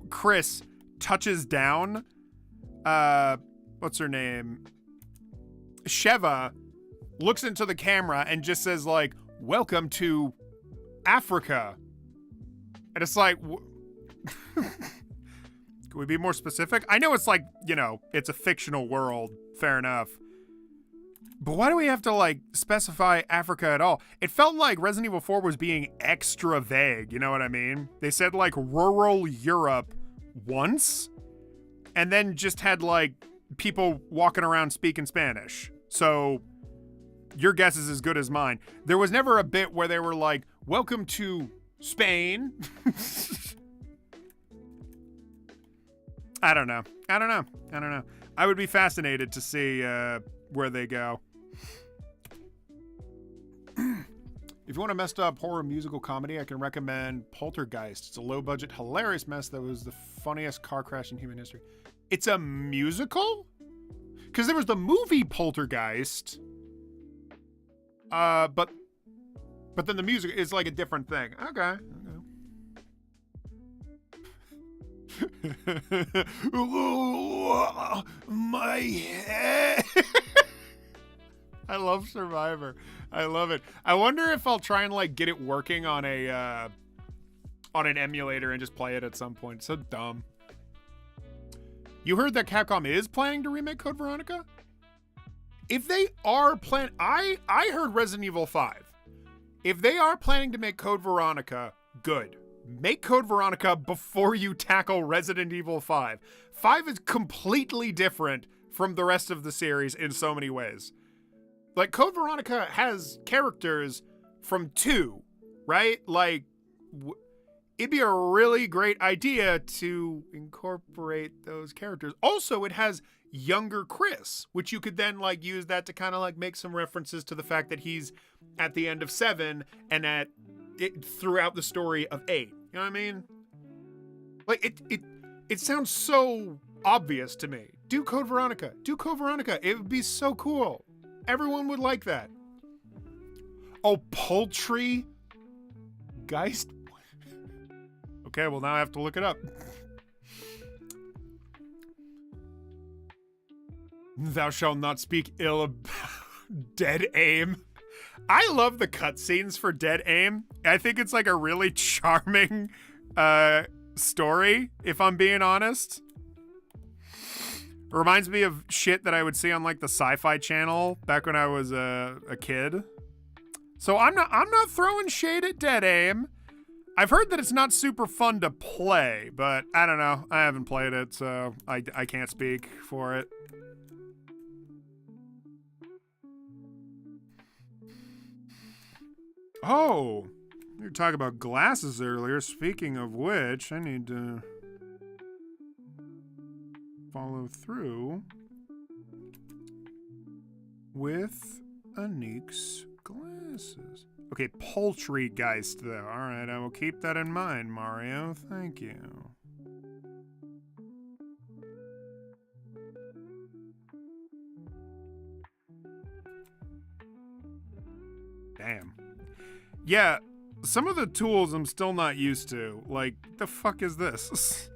Chris touches down, what's her name? Sheva looks into the camera and just says like, welcome to Africa. And it's like, can we be more specific? I know it's like, you know, it's a fictional world. Fair enough. But why do we have to like specify Africa at all? It felt like Resident Evil 4 was being extra vague. You know what I mean? They said like rural Europe once and then just had like people walking around speaking Spanish. So your guess is as good as mine. There was never a bit where they were like, welcome to Spain. I don't know. I would be fascinated to see where they go. If you want a messed up horror musical comedy, I can recommend Poltergeist. It's a low budget, hilarious mess that was the funniest car crash in human history. It's a musical? Because there was the movie Poltergeist. But then the music is like a different thing. Okay. My head. I love Survivor. I love it. I wonder if I'll try and like get it working on a on an emulator and just play it at some point. It's so dumb. You heard that Capcom is planning to remake Code Veronica? If they are I heard Resident Evil 5. If they are planning to make Code Veronica, good. Make Code Veronica before you tackle Resident Evil 5. 5 is completely different from the rest of the series in so many ways. Like, Code Veronica has characters from 2, right? Like, it'd be a really great idea to incorporate those characters. Also, it has younger Chris, which you could then like use that to kind of like make some references to the fact that he's at the end of 7 and at it throughout the story of 8. You know what I mean? Like it sounds so obvious to me. Do Code Veronica. Do Code Veronica. It would be so cool. Everyone would like that. Oh, poultry Geist. Okay, well now I have to look it up. Thou shalt not speak ill about Dead Aim. I love the cutscenes for Dead Aim. I think it's like a really charming story, if I'm being honest. It reminds me of shit that I would see on like the Sci-Fi Channel back when I was a kid. So I'm not throwing shade at Dead Aim. I've heard that it's not super fun to play, but I don't know. I haven't played it, so I can't speak for it. Oh, you were talking about glasses earlier. Speaking of which, I need to follow through with Anik's glasses. Okay, Poultrygeist, though. All right, I will keep that in mind, Mario. Thank you. Damn. Yeah, some of the tools I'm still not used to. Like, the fuck is this?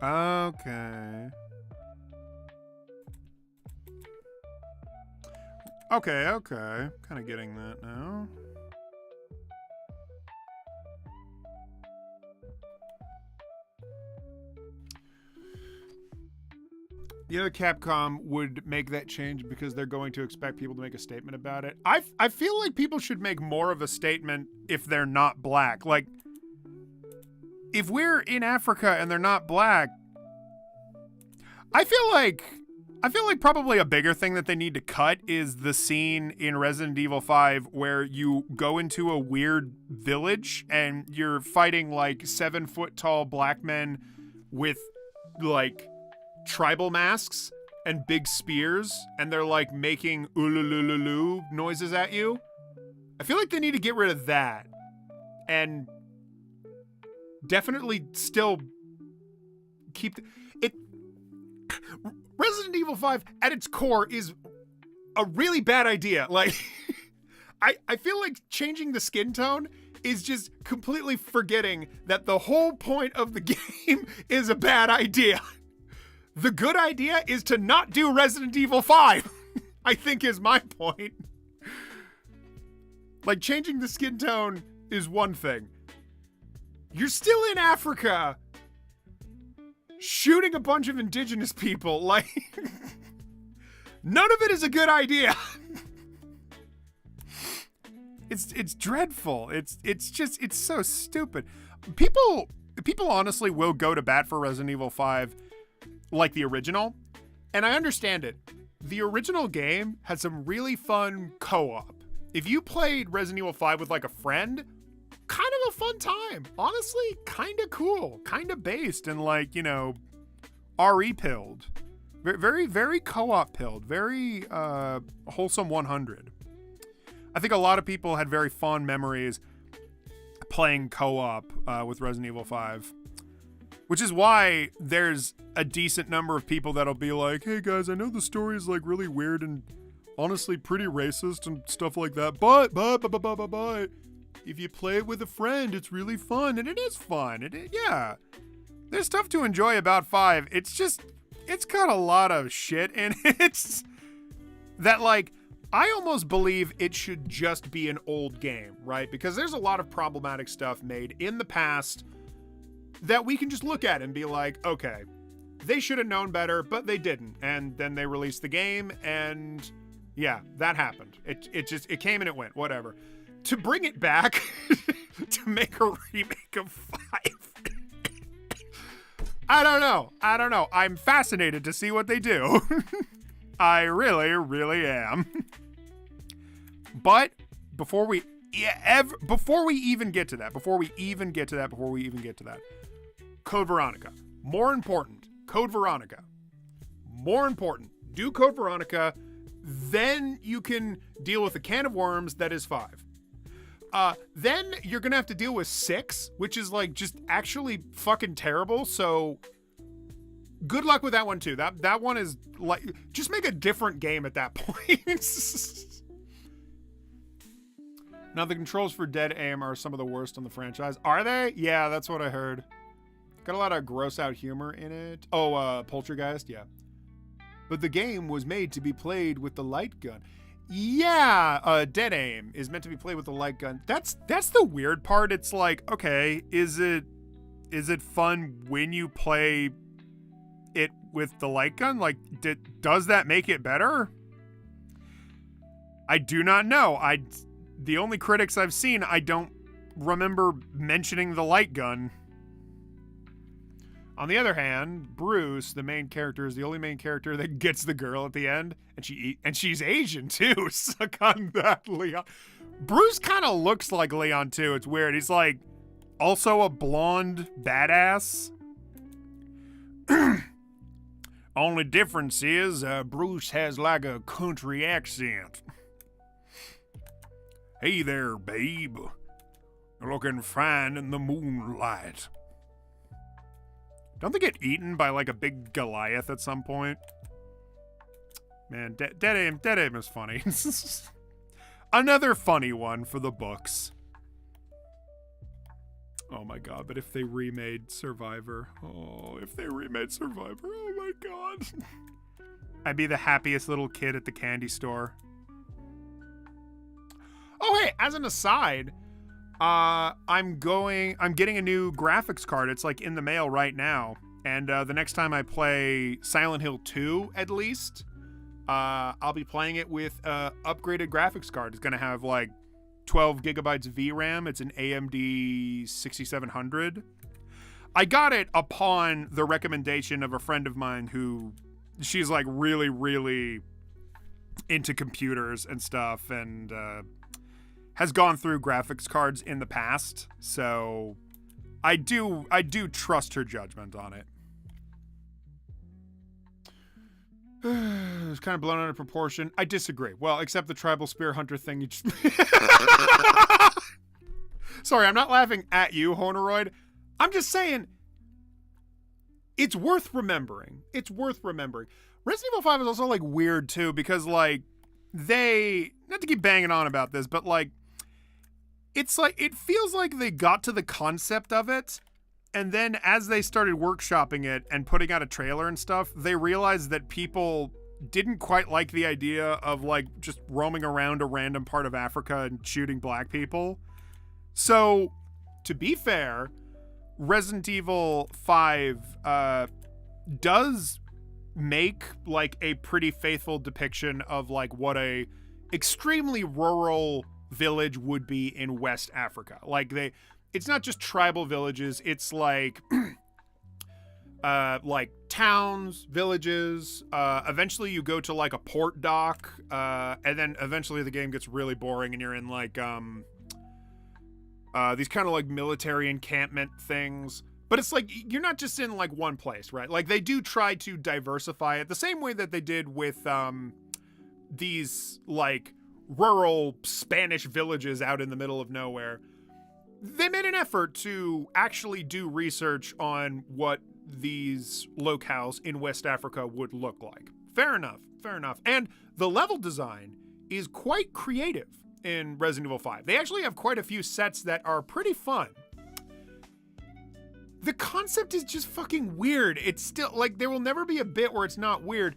Okay. Okay. Kind of getting that now. The other Capcom would make that change because they're going to expect people to make a statement about it. I feel like people should make more of a statement if they're not black. Like, if we're in Africa and they're not black, I feel like probably a bigger thing that they need to cut is the scene in Resident Evil 5 where you go into a weird village and you're fighting like 7-foot tall black men with like tribal masks and big spears, and they're like making ululululu noises at you. I feel like they need to get rid of that and definitely still keep it. Resident Evil 5 at its core is a really bad idea. Like, I feel like changing the skin tone is just completely forgetting that the whole point of the game is a bad idea. The good idea is to not do Resident Evil 5, I think is my point. Like, changing the skin tone is one thing. You're still in Africa shooting a bunch of indigenous people. Like, none of it is a good idea. It's dreadful. It's so stupid. People honestly will go to bat for Resident Evil 5 like the original, and I understand it. The original game had some really fun co-op. If you played Resident Evil 5 with like a friend, kind of a fun time. Honestly, kind of cool, kind of based and like, you know, RE pilled. Very, very co-op pilled. Very wholesome 100. I think a lot of people had very fond memories playing co-op with Resident Evil 5. Which is why there's a decent number of people that'll be like, hey guys, I know the story is like really weird and honestly pretty racist and stuff like that, but if you play it with a friend, it's really fun, and it is fun. Yeah. There's stuff to enjoy about 5. It's got a lot of shit in it that, like, I almost believe it should just be an old game, right? Because there's a lot of problematic stuff made in the past that we can just look at and be like, okay, they should have known better, but they didn't. And then they released the game, and yeah, that happened. It came and it went, whatever. to bring it back to make a remake of 5. I don't know. I'm fascinated to see what they do. I really, really am. But before we even get to that, Code Veronica. More important, do Code Veronica, then you can deal with a can of worms that is 5. Then you're gonna have to deal with 6, which is like just actually fucking terrible. So good luck with that one too. That one is like, just make a different game at that point. Now the controls for Dead Aim are some of the worst on the franchise. Are they? Yeah, that's what I heard. Got a lot of gross out humor in it. Oh, Poltergeist, yeah. But the game was made to be played with the light gun. Yeah, Dead Aim is meant to be played with the light gun. That's the weird part. It's like, okay, is it fun when you play it with the light gun? Like, does that make it better? I do not know. The only critics I've seen, I don't remember mentioning the light gun. On the other hand, Bruce, the main character, is the only main character that gets the girl at the end, and she's Asian too. Suck on that, Leon. Bruce kind of looks like Leon too. It's weird. He's like also a blonde badass. Only difference is Bruce has like a country accent. Hey there, babe. Looking fine in the moonlight. Don't they get eaten by like a big Goliath at some point? Man, Dead Aim is funny. Another funny one for the books. Oh my god, but if they remade Survivor. Oh my god. I'd be the happiest little kid at the candy store. Oh hey, as an aside, I'm getting a new graphics card. It's like in the mail right now. And the next time I play Silent Hill 2, at least, I'll be playing it with upgraded graphics card. It's going to have like 12 gigabytes of VRAM. It's an AMD 6700. I got it upon the recommendation of a friend of mine who, she's like really, really into computers and stuff, and has gone through graphics cards in the past, so I do trust her judgment on it. It's kind of blown out of proportion. I disagree. Well, except the tribal spear hunter thing. You just Sorry, I'm not laughing at you, Horneroid. I'm just saying it's worth remembering. Resident Evil 5 is also like weird too, because like they, not to keep banging on about this, but like it's like, it feels like they got to the concept of it, and then as they started workshopping it and putting out a trailer and stuff, they realized that people didn't quite like the idea of like just roaming around a random part of Africa and shooting black people. So, to be fair, Resident Evil 5 does make like a pretty faithful depiction of like what a extremely rural village would be in West Africa. Like it's not just tribal villages, it's like towns, villages. Eventually you go to like a port dock, and then eventually the game gets really boring and you're in like these kind of like military encampment things. But it's like you're not just in like one place, right? Like they do try to diversify it the same way that they did with these like rural Spanish villages out in the middle of nowhere. They made an effort to actually do research on what these locales in West Africa would look like. Fair enough. And the level design is quite creative in Resident Evil 5. They actually have quite a few sets that are pretty fun. The concept is just fucking weird. It's still, like, there will never be a bit where it's not weird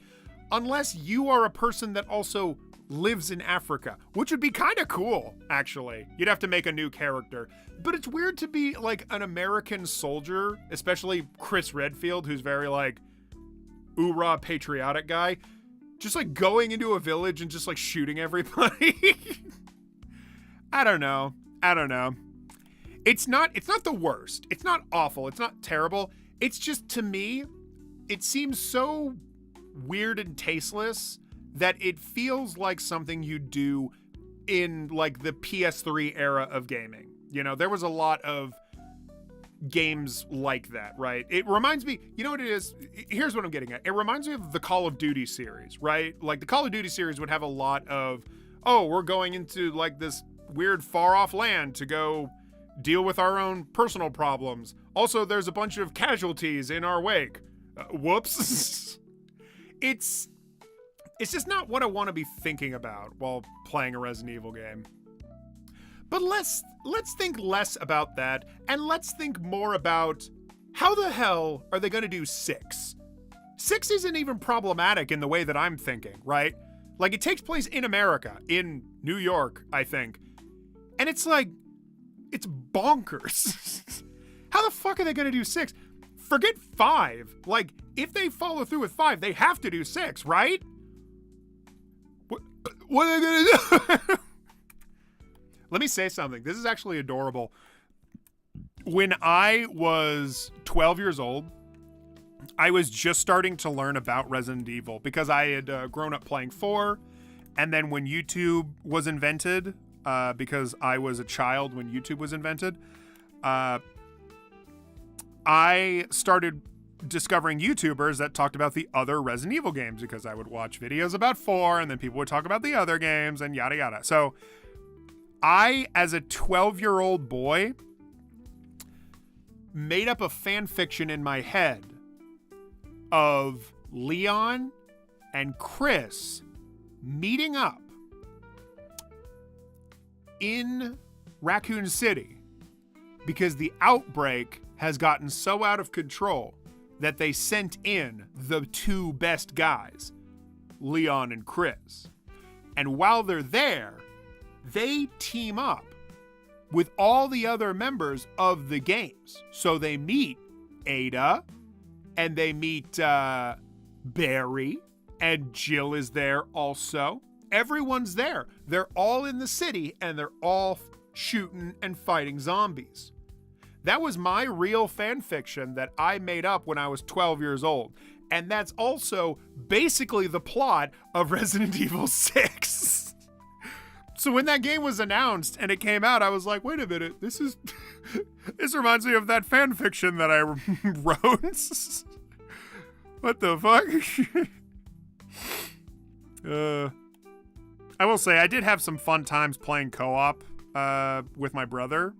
unless you are a person that also lives in Africa, which would be kind of cool, actually. You'd have to make a new character. But it's weird to be, like, an American soldier, especially Chris Redfield, who's very, like, oorah patriotic guy, just, like, going into a village and just, like, shooting everybody. I don't know. It's not the worst. It's not awful. It's not terrible. It's just, to me, it seems so weird and tasteless that it feels like something you do in like the PS3 era of gaming. You know, there was a lot of games like that, right? It reminds me, you know what it is? Here's what I'm getting at. It reminds me of the Call of Duty series, right? Like the Call of Duty series would have a lot of, oh, we're going into like this weird far off land to go deal with our own personal problems. Also, there's a bunch of casualties in our wake. Whoops. It's just not what I want to be thinking about while playing a Resident Evil game. But let's think less about that, and let's think more about how the hell are they going to do 6? 6 isn't even problematic in the way that I'm thinking, right? Like, it takes place in America, in New York, I think. And it's like, it's bonkers. How the fuck are they going to do 6? Forget 5. Like, if they follow through with 5, they have to do 6, right? What are they going to do? Let me say something. This is actually adorable. When I was 12 years old, I was just starting to learn about Resident Evil because I had grown up playing 4. And then when YouTube was invented, because I was a child when YouTube was invented, I started discovering YouTubers that talked about the other Resident Evil games because I would watch videos about 4 and then people would talk about the other games and yada yada. So I, as a 12-year-old boy, made up a fan fiction in my head of Leon and Chris meeting up in Raccoon City because the outbreak has gotten so out of control that they sent in the 2 best guys, Leon and Chris. And while they're there, they team up with all the other members of the games. So they meet Ada, and they meet Barry, and Jill is there also. Everyone's there. They're all in the city, and they're all shooting and fighting zombies. That was my real fan fiction that I made up when I was 12 years old. And that's also basically the plot of Resident Evil 6. So when that game was announced and it came out, I was like, wait a minute, this reminds me of that fan fiction that I wrote. What the fuck? I will say I did have some fun times playing co-op with my brother.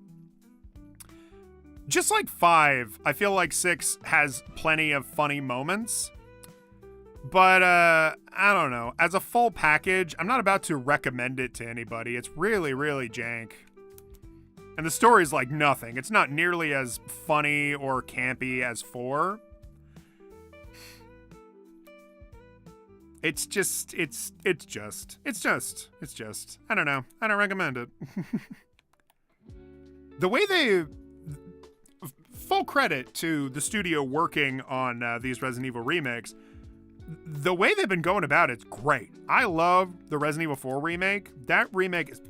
Just like 5, I feel like 6 has plenty of funny moments. But, I don't know. As a full package, I'm not about to recommend it to anybody. It's really, really jank. And the story's like nothing. It's not nearly as funny or campy as 4. It's just, I don't know. I don't recommend it. The way they... Full credit to the studio working on these Resident Evil remakes. The way they've been going about it's great. I love the Resident Evil 4 remake. That remake is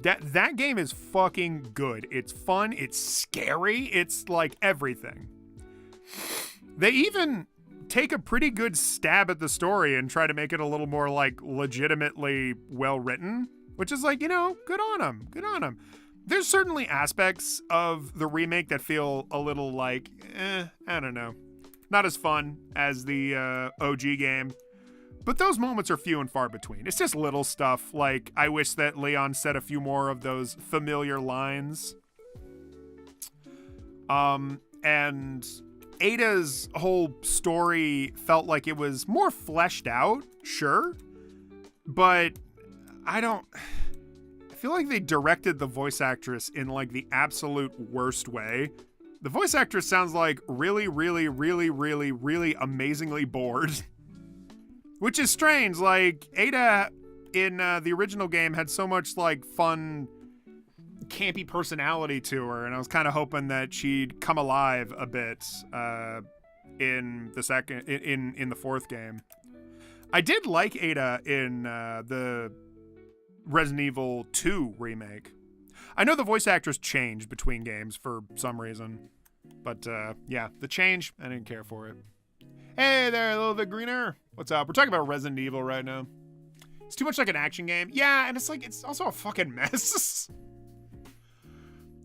that game is fucking good. It's fun, it's scary, it's like everything. They even take a pretty good stab at the story and try to make it a little more like legitimately well written, which is like, you know, good on them. Good on them. There's certainly aspects of the remake that feel a little like, I don't know. Not as fun as the OG game. But those moments are few and far between. It's just little stuff, like I wish that Leon said a few more of those familiar lines. And Ada's whole story felt like it was more fleshed out, sure. But I feel like they directed the voice actress in like the absolute worst way. The voice actress sounds like really, really, really, really, really amazingly bored. Which is strange. Like, Ada in the original game had so much, like, fun, campy personality to her. And I was kind of hoping that she'd come alive a bit in the 4th game. I did like Ada in the Resident Evil 2 remake. I know the voice actors changed between games for some reason. But, yeah, the change, I didn't care for it. Hey there, a little bit greener. What's up? We're talking about Resident Evil right now. It's too much like an action game. Yeah, and it's also a fucking mess.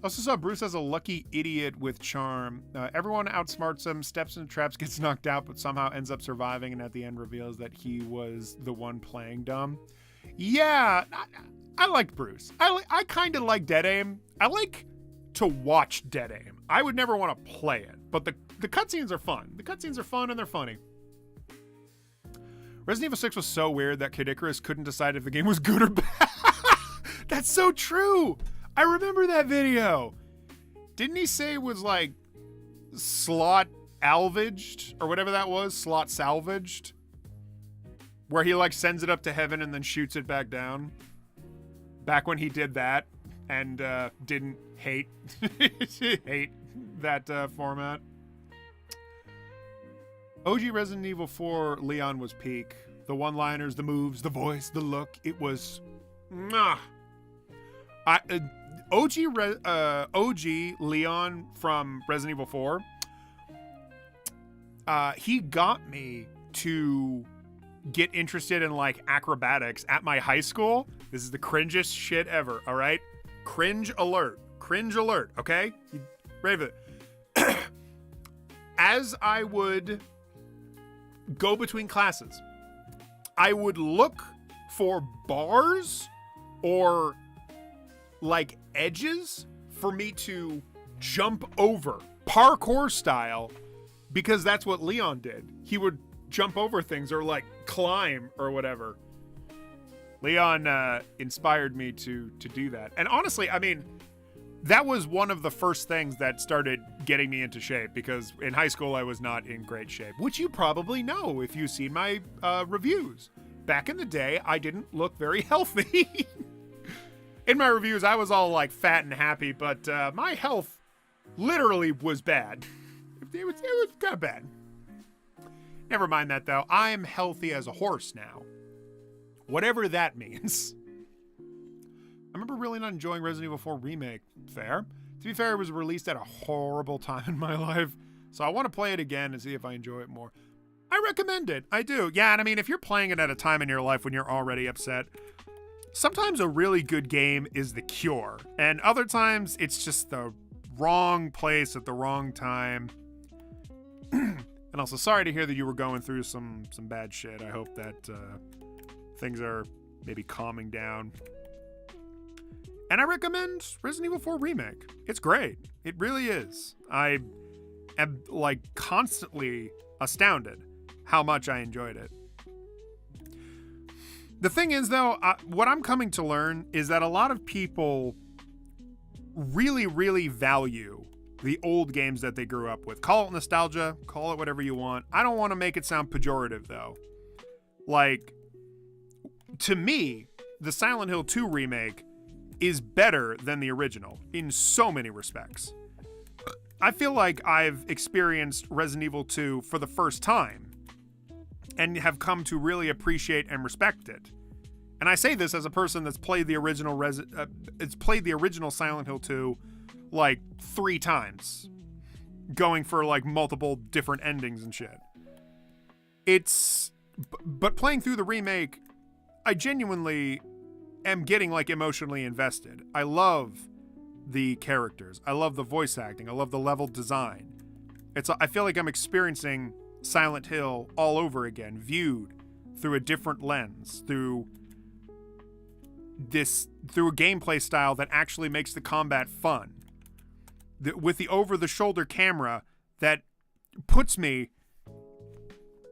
Also saw Bruce as a lucky idiot with charm. Everyone outsmarts him, steps into traps, gets knocked out, but somehow ends up surviving, and at the end reveals that he was the one playing dumb. Yeah, I liked Bruce. I kind of like Dead Aim. I like to watch Dead Aim. I would never want to play it, but the cutscenes are fun. The cutscenes are fun and they're funny. Resident Evil 6 was so weird that Kid Icarus couldn't decide if the game was good or bad. That's so true. I remember that video. Didn't he say it was like slot salvaged or whatever that was? Slot salvaged? Where he like sends it up to heaven and then shoots it back down. Back when he did that and didn't hate that format. OG Resident Evil 4 Leon was peak. The one-liners, the moves, the voice, the look. It was... OG Leon from Resident Evil 4, he got me to get interested in like acrobatics at my high school. This is the cringest shit ever, all right? Cringe alert, okay? You ready for it? As I would go between classes, I would look for bars or like edges for me to jump over parkour style, because that's what Leon did. He would jump over things or like climb or whatever. Leon inspired me to do that. And honestly, I mean, that was one of the first things that started getting me into shape, because in high school I was not in great shape, which you probably know if you've seen my reviews. Back in the day, I didn't look very healthy. In my reviews, I was all like fat and happy, but my health literally was bad. It was kind of bad. Never mind that though. I am healthy as a horse now. Whatever that means. I remember really not enjoying Resident Evil 4 Remake. Fair. To be fair, it was released at a horrible time in my life, so I want to play it again and see if I enjoy it more. I recommend it. I do. Yeah, and I mean, if you're playing it at a time in your life when you're already upset, sometimes a really good game is the cure, and other times it's just the wrong place at the wrong time. And also, sorry to hear that you were going through some bad shit. I hope that things are maybe calming down. And I recommend Resident Evil 4 Remake. It's great. It really is. I am like constantly astounded how much I enjoyed it. The thing is, though, what I'm coming to learn is that a lot of people really, really value the old games that they grew up with. Call it nostalgia, call it whatever you want. I don't want to make it sound pejorative, though. Like, to me, the Silent Hill 2 remake is better than the original in so many respects. I feel like I've experienced Resident Evil 2 for the first time and have come to really appreciate and respect it. And I say this as a person that's played the original Silent Hill 2 like 3 times, going for like multiple different endings and shit. But playing through the remake, I genuinely am getting like emotionally invested. I love the characters. I love the voice acting. I love the level design. I feel like I'm experiencing Silent Hill all over again, viewed through a different lens, through a gameplay style that actually makes the combat fun. With the over-the-shoulder camera that puts me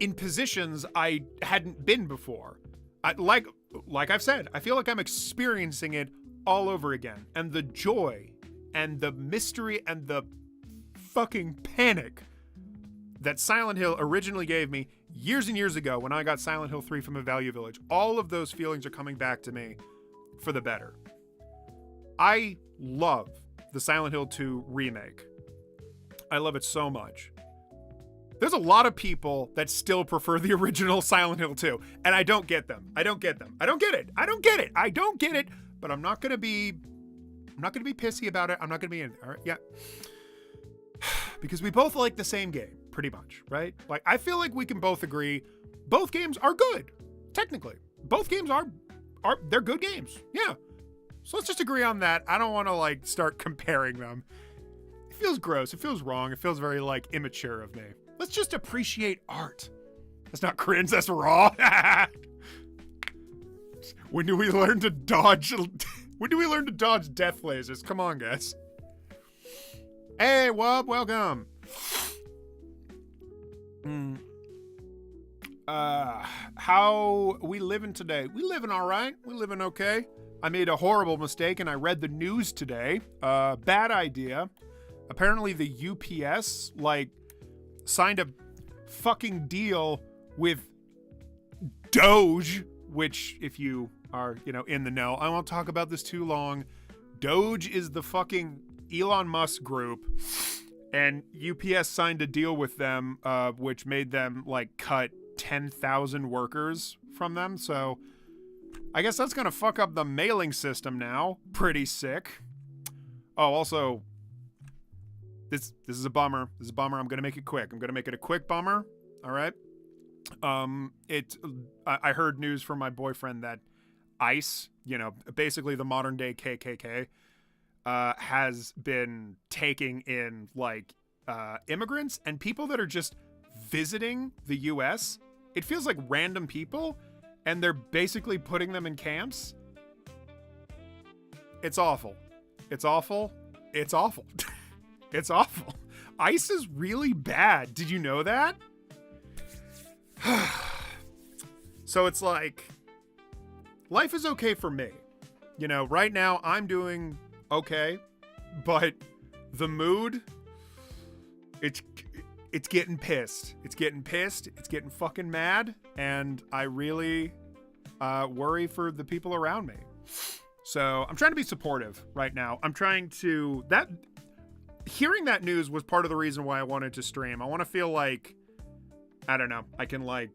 in positions I hadn't been before. Like I've said, I feel like I'm experiencing it all over again. And the joy and the mystery and the fucking panic that Silent Hill originally gave me years and years ago when I got Silent Hill 3 from a Value Village, all of those feelings are coming back to me for the better. I love the Silent Hill 2 remake. I love it so much. There's a lot of people that still prefer the original Silent Hill 2, and I don't get them. I don't get it. But I'm not gonna be I'm not going to be pissy about it. I'm not going to be in. All right, yeah. Because we both like the same game, pretty much, right? Like, I feel like we can both agree both games are good, technically. Both games are they're good games, yeah. So let's just agree on that. I don't want to, like, start comparing them. It feels gross. It feels wrong. It feels very, like, immature of me. Let's just appreciate art. That's not cringe, that's raw. When do we learn to dodge? When do we learn to dodge death lasers? Come on, guys. Hey, Wub, welcome. How we living today? We living all right. We living okay. I made a horrible mistake and I read the news today. Bad idea. Apparently the UPS, like, signed a fucking deal with Doge, which, if you are, in the know, I won't talk about this too long. Doge is the fucking Elon Musk group, and UPS signed a deal with them, which made them, like, cut 10,000 workers from them. So I guess that's gonna fuck up the mailing system now. Pretty sick. Oh, also, this is a bummer. This is a bummer. I'm gonna make it quick. I'm gonna make it a quick bummer. All right. I heard news from my boyfriend that ICE, basically the modern day KKK, has been taking in, like, immigrants and people that are just visiting the US. It feels like random people, and they're basically putting them in camps. It's awful. It's awful. It's awful. It's awful. ICE is really bad. Did you know that? So it's like, life is okay for me. Right now I'm doing okay, but the mood, it's getting pissed. It's getting pissed. It's getting fucking mad. And I really worry for the people around me. So I'm trying to be supportive right now. I'm trying to, hearing that news was part of the reason why I wanted to stream. I want to feel like, I don't know, I can, like,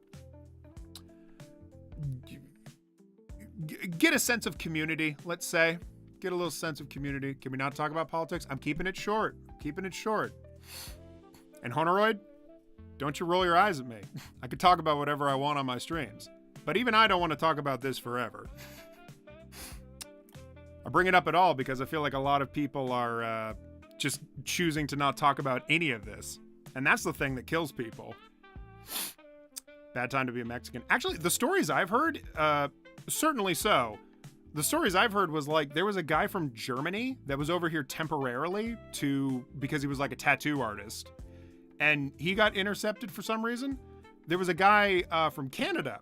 get a sense of community, let's say. Get a little sense of community. Can we not talk about politics? I'm keeping it short. Keeping it short. And Honoroid, don't you roll your eyes at me. I could talk about whatever I want on my streams. But even I don't want to talk about this forever. I bring it up at all because I feel like a lot of people are just choosing to not talk about any of this. And that's the thing that kills people. Bad time to be a Mexican. Actually, the stories I've heard, certainly so. The stories I've heard was, like, there was a guy from Germany that was over here temporarily because he was, like, a tattoo artist. And he got intercepted for some reason. There was a guy from Canada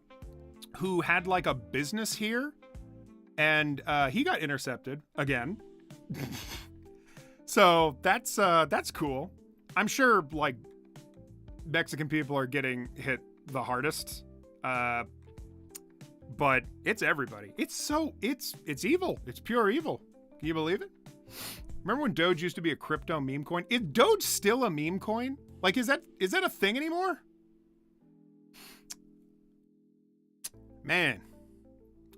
who had, like, a business here. And he got intercepted again. So that's cool. I'm sure, like, Mexican people are getting hit the hardest. But it's everybody. It's evil. It's pure evil. Can you believe it? Remember when Doge used to be a crypto meme coin? Is Doge still a meme coin? Like, is that a thing anymore? Man,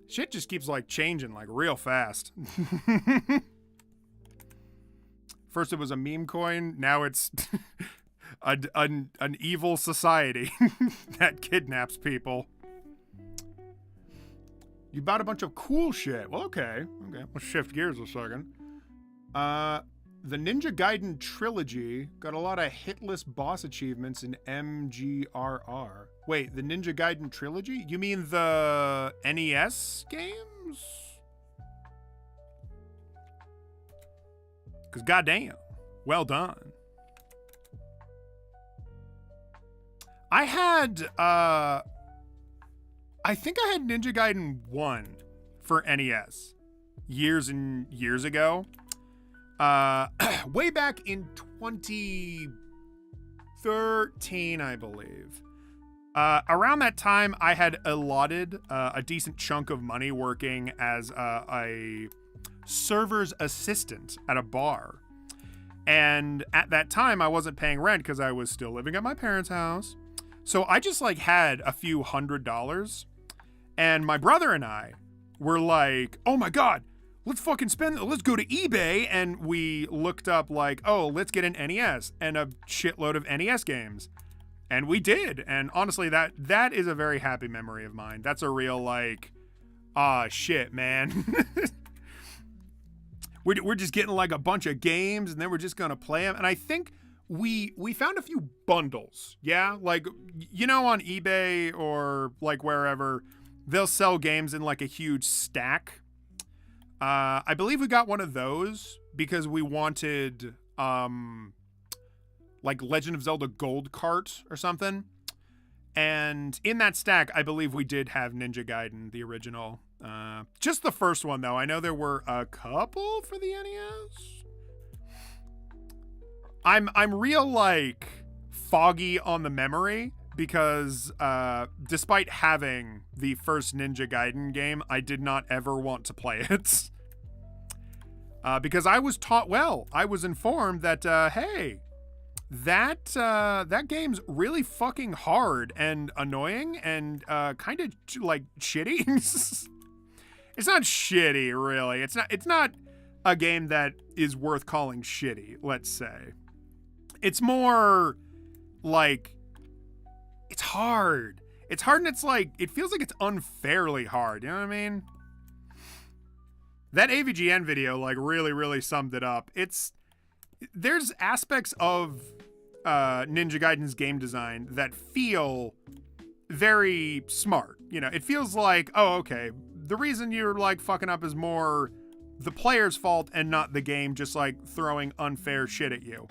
shit just keeps, like, changing, like, real fast. First it was a meme coin, now it's an evil society that kidnaps people. You bought a bunch of cool shit. Well, okay. We'll shift gears a second. The Ninja Gaiden trilogy got a lot of hitless boss achievements in MGRR. Wait, the Ninja Gaiden trilogy? You mean the NES games? Because goddamn, well done. I think I had Ninja Gaiden 1 for NES years and years ago. Way back in 2013, I believe. Around that time, I had allotted a decent chunk of money working as a server's assistant at a bar. And at that time, I wasn't paying rent because I was still living at my parents' house. So I just, like, had a few $100. And my brother and I were like, oh my God, let's go to eBay. And we looked up like, oh, let's get an NES and a shitload of NES games. And we did. And honestly, that is a very happy memory of mine. That's a real like, shit, man. We're just getting like a bunch of games and then we're just going to play them. And I think we found a few bundles. Yeah. Like, you know, on eBay or like wherever, they'll sell games in like a huge stack. I believe we got one of those because we wanted, like Legend of Zelda Gold Cart or something. And in that stack, I believe we did have Ninja Gaiden, the original. Just the first one, though. I know there were a couple for the NES. I'm real, like, foggy on the memory because despite having the first Ninja Gaiden game, I did not ever want to play it. Because I was informed that, hey, that game's really fucking hard and annoying and kind of like shitty. It's not shitty, really. It's not a game that is worth calling shitty, let's say. It's more like it's hard. It's hard and it's like it feels like it's unfairly hard, you know what I mean? That AVGN video like really summed it up. There's aspects of Ninja Gaiden's game design that feel very smart. You know, it feels like, oh, okay, the reason you're like fucking up is more the player's fault and not the game just like throwing unfair shit at you.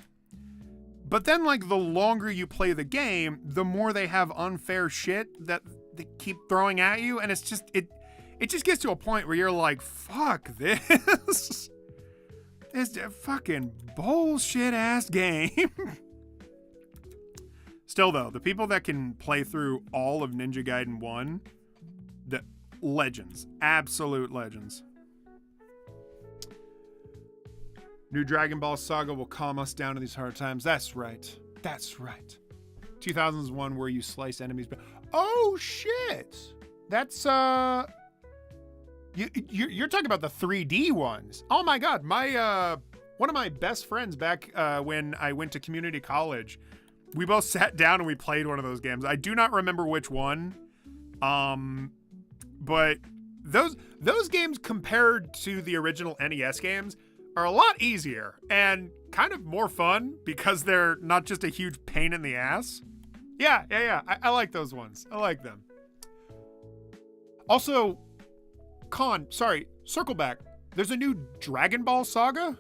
But then like the longer you play the game, the more they have unfair shit that they keep throwing at you. And it's just, it just gets to a point where you're like, fuck this. It's a fucking bullshit ass game. Still though, the people that can play through all of Ninja Gaiden 1, the legends, absolute legends. New Dragon Ball Saga will calm us down in these hard times. That's right. 2000's one where you slice enemies. Oh shit. That's You're talking about the 3D ones. Oh my god, my one of my best friends back when I went to community college, we both sat down and we played one of those games. I do not remember which one, but those games compared to the original NES games are a lot easier and kind of more fun because they're not just a huge pain in the ass. Yeah. I like those ones. I like them. Also, circle back. There's a new Dragon Ball Saga?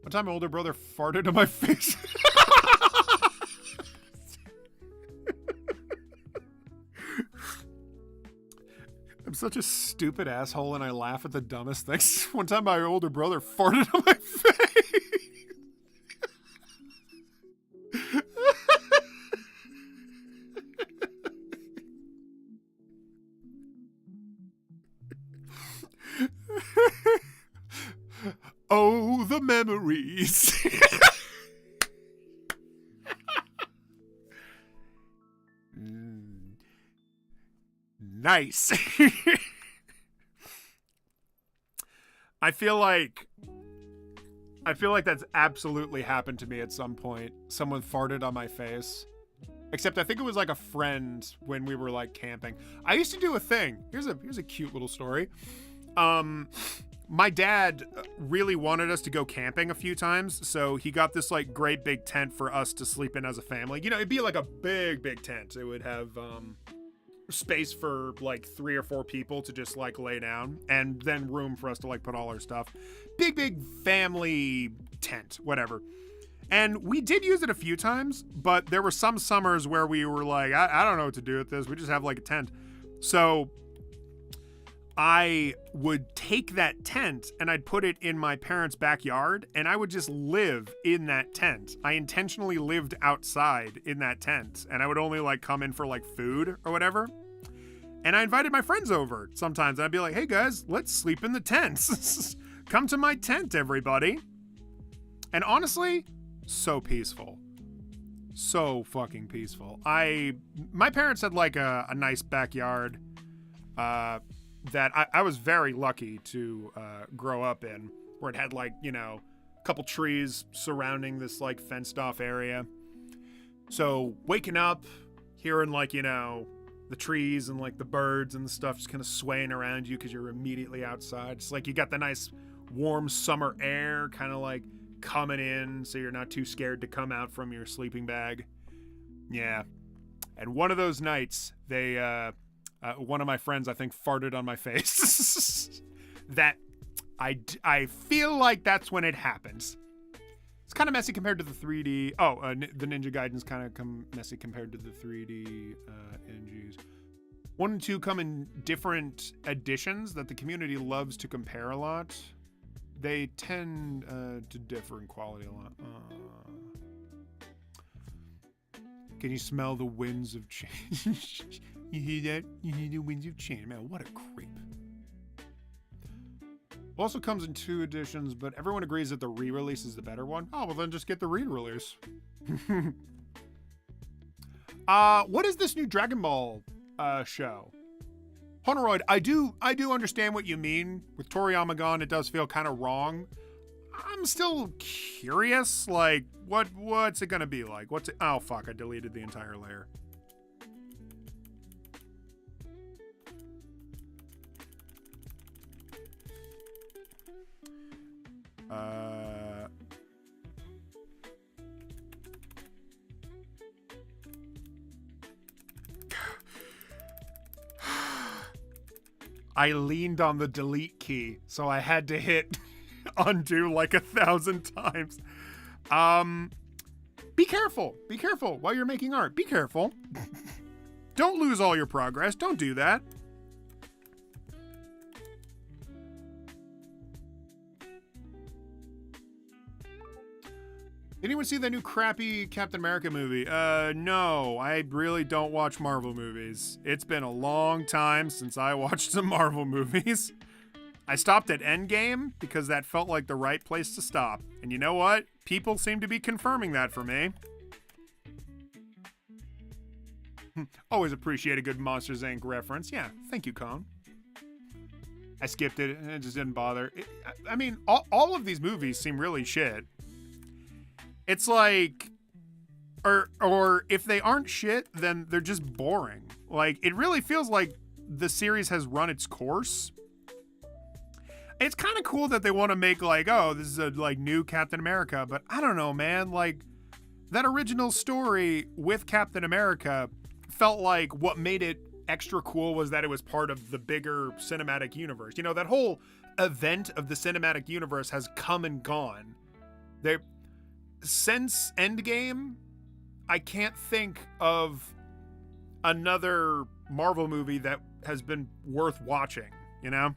One time my older brother farted on my face. I'm such a stupid asshole and I laugh at the dumbest things. One time my older brother farted on my face. Oh, the memories. Nice. I feel like that's absolutely happened to me at some point. Someone farted on my face. Except I think it was like a friend when we were like camping. I used to do a thing. Here's a cute little story. My dad really wanted us to go camping a few times, so he got this like great big tent for us to sleep in as a family. You know, it'd be like a big tent. It would have space for like 3 or 4 people to just like lay down, and then room for us to like put all our stuff. Big family tent, whatever. And we did use it a few times, but there were some summers where we were like, I don't know what to do with this. We just have like a tent. So I would take that tent and I'd put it in my parents' backyard and I would just live in that tent. I intentionally lived outside in that tent and I would only like come in for like food or whatever. And I invited my friends over sometimes and I'd be like, hey guys, let's sleep in the tents. Come to my tent, everybody. And honestly, so peaceful. So fucking peaceful. My parents had like a nice backyard. that I was very lucky to grow up in, where it had like, you know, a couple trees surrounding this like fenced off area. So waking up, hearing like, you know, the trees and like the birds and the stuff just kind of swaying around you because you're immediately outside. It's like you got the nice warm summer air kind of like coming in, so you're not too scared to come out from your sleeping bag. Yeah. And one of those nights, one of my friends, I think, farted on my face. That I feel like that's when it happens. It's kind of messy compared to the 3D. The Ninja Gaiden's kind of messy compared to the 3D NGs. 1 and 2 come in different editions that the community loves to compare a lot. They tend to differ in quality a lot. Can you smell the winds of change? You hear that? You hear the winds of change. Man, what a creep. Also comes in 2 editions, but everyone agrees that the re-release is the better one. Oh, well then just get the re-release. What is this new Dragon Ball show? Honoroid, I do understand what you mean. With Toriyama gone, it does feel kind of wrong. I'm still curious, like, what's it gonna be like? Oh fuck, I deleted the entire layer. I leaned on the delete key, so I had to hit undo like 1,000 times. Be careful while you're making art. Be careful. Don't lose all your progress. Don't do that. Anyone see that new crappy Captain America movie? No, I really don't watch Marvel movies. It's been a long time since I watched some Marvel movies. I stopped at Endgame because that felt like the right place to stop. And you know what? People seem to be confirming that for me. Always appreciate a good Monsters, Inc. reference. Yeah, thank you, Cone. I skipped it and it just didn't bother. I mean, all of these movies seem really shit. It's like, or if they aren't shit, then they're just boring. Like, it really feels like the series has run its course. It's kind of cool that they want to make like, oh, this is a like new Captain America, but I don't know, man. Like, that original story with Captain America felt like what made it extra cool was that it was part of the bigger cinematic universe. You know, that whole event of the cinematic universe has come and gone. Since Endgame, I can't think of another Marvel movie that has been worth watching, you know?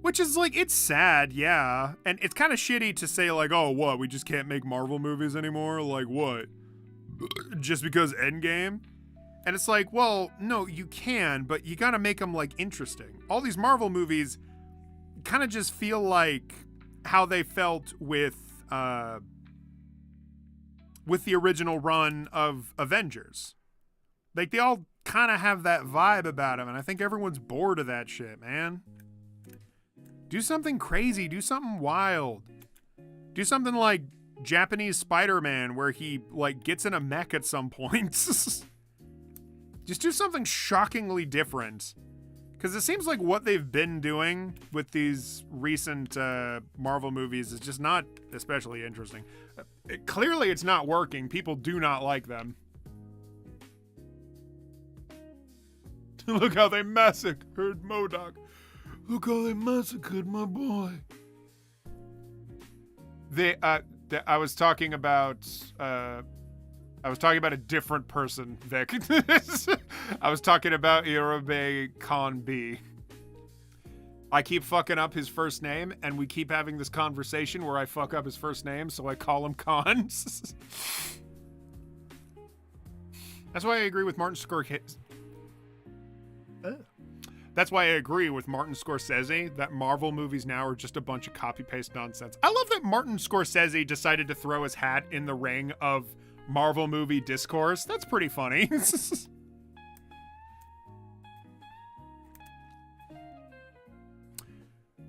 Which is like, it's sad, yeah. And it's kind of shitty to say like, oh, what, we just can't make Marvel movies anymore? Like, what? Just because Endgame? And it's like, well, no, you can, but you gotta make them like interesting. All these Marvel movies kind of just feel like how they felt with the original run of Avengers. Like, they all kind of have that vibe about them, and I think everyone's bored of that shit, man. Do something crazy, do something wild. Do something like Japanese Spider-Man, where he, like, gets in a mech at some point. Just do something shockingly different. Because it seems like what they've been doing with these recent Marvel movies is just not especially interesting. Clearly it's not working. People do not like them. Look how they massacred MODOK. Look how they massacred my boy. I was talking about a different person, Vic. I was talking about Irobe Khan B. I keep fucking up his first name, and we keep having this conversation where I fuck up his first name, so I call him Khan. That's why I agree with Martin Scorsese. That's why I agree with Martin Scorsese that Marvel movies now are just a bunch of copy-paste nonsense. I love that Martin Scorsese decided to throw his hat in the ring of Marvel movie discourse. That's pretty funny.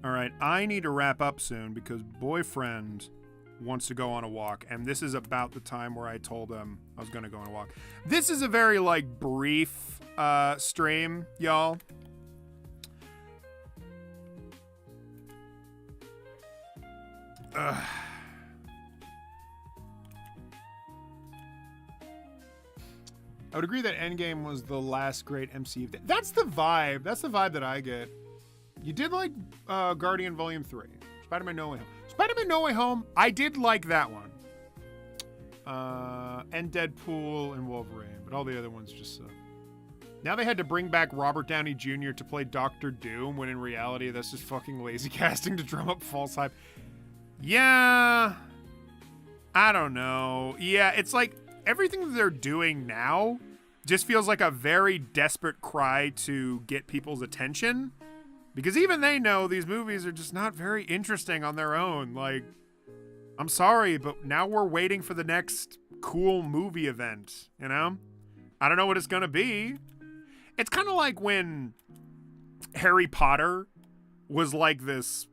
All right, I need to wrap up soon because boyfriend wants to go on a walk, and this is about the time where I told him I was going to go on a walk. This is a very, like, brief stream, y'all. I would agree that Endgame was the last great MCU. That's the vibe. That's the vibe that I get. You did like Guardian Volume 3. Spider-Man No Way Home. Spider-Man No Way Home, I did like that one. And Deadpool and Wolverine. But all the other ones just suck. Now they had to bring back Robert Downey Jr. to play Doctor Doom, when in reality that's just fucking lazy casting to drum up false hype. Yeah. I don't know. Yeah, it's like everything that they're doing now just feels like a very desperate cry to get people's attention. Because even they know these movies are just not very interesting on their own. Like, I'm sorry, but now we're waiting for the next cool movie event, you know? I don't know what it's going to be. It's kind of like when Harry Potter was like this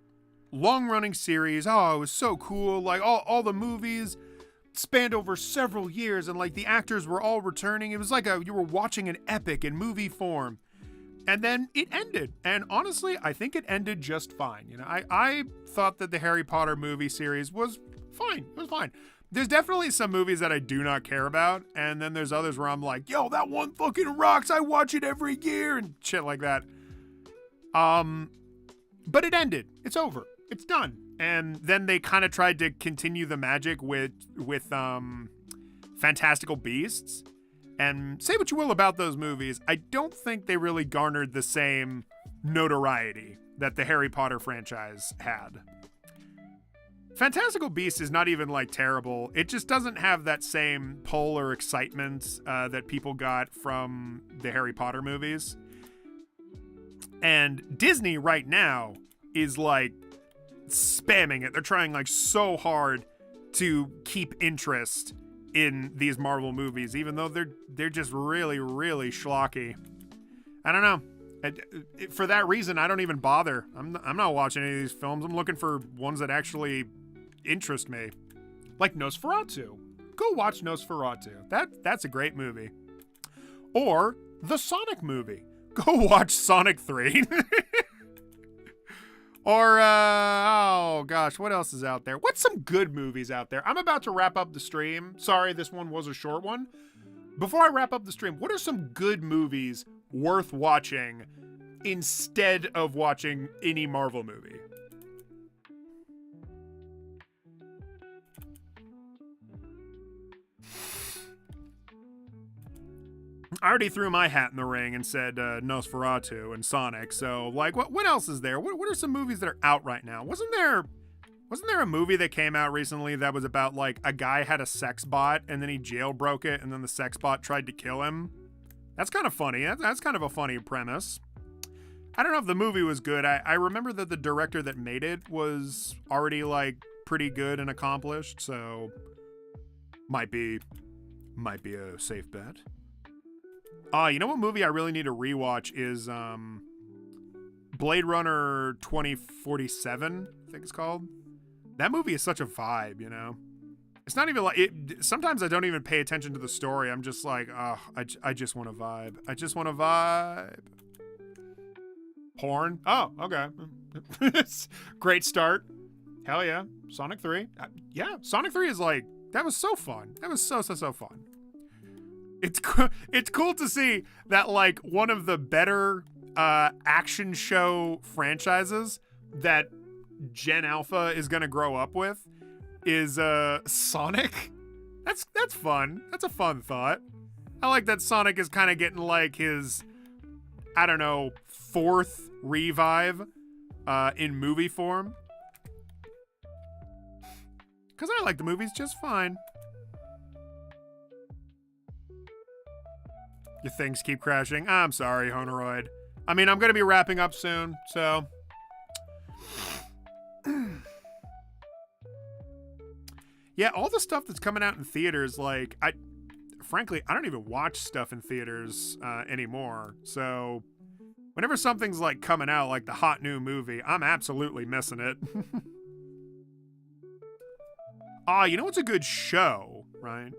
long-running series. Oh, it was so cool. Like, all the movies spanned over several years, and like the actors were all returning. It was like you were watching an epic in movie form. And then it ended. And honestly, I think it ended just fine. You know, I thought that the Harry Potter movie series was fine. It was fine. There's definitely some movies that I do not care about. And then there's others where I'm like, yo, that one fucking rocks. I watch it every year and shit like that. But it ended. It's over. It's done. And then they kind of tried to continue the magic with Fantastical Beasts. And say what you will about those movies, I don't think they really garnered the same notoriety that the Harry Potter franchise had. Fantastical Beasts is not even, like, terrible. It just doesn't have that same pull or excitement that people got from the Harry Potter movies. And Disney right now is, like, spamming it. They're trying, like, so hard to keep interest in these Marvel movies, even though they're just really, really schlocky. I don't know. For that reason, I don't even bother. I'm not watching any of these films. I'm looking for ones that actually interest me. Like Nosferatu. Go watch Nosferatu. That's a great movie. Or the Sonic movie. Go watch Sonic 3. Or, oh gosh, what else is out there? What's some good movies out there? I'm about to wrap up the stream. Sorry, this one was a short one. Before I wrap up the stream, what are some good movies worth watching instead of watching any Marvel movie? I already threw my hat in the ring and said Nosferatu and Sonic. So, like, what else is there? What are some movies that are out right now? Wasn't there a movie that came out recently that was about, like, a guy had a sex bot and then he jailbroke it and then the sex bot tried to kill him? That's kind of funny. That's kind of a funny premise. I don't know if the movie was good. I remember that the director that made it was already, like, pretty good and accomplished. So, might be a safe bet. You know what movie I really need to rewatch is Blade Runner 2047, I think it's called. That movie is such a vibe, you know? It's not even like it. Sometimes I don't even pay attention to the story. I'm just like, oh, I just want to vibe. I just want to vibe. Porn? Oh, okay. Great start. Hell yeah. Sonic 3. Yeah, Sonic 3 is like, that was so fun. That was so fun. It's cool to see that, like, one of the better action show franchises that Gen Alpha is going to grow up with is Sonic. That's fun. That's a fun thought. I like that Sonic is kind of getting, like, his, I don't know, fourth revive in movie form. Because I like the movies just fine. Your things keep crashing. I'm sorry, Honoroid. I mean, I'm going to be wrapping up soon, so... Yeah, all the stuff that's coming out in theaters, like, frankly, I don't even watch stuff in theaters anymore, so Whenever something's like coming out, like the hot new movie, I'm absolutely missing it. You know what's a good show, right?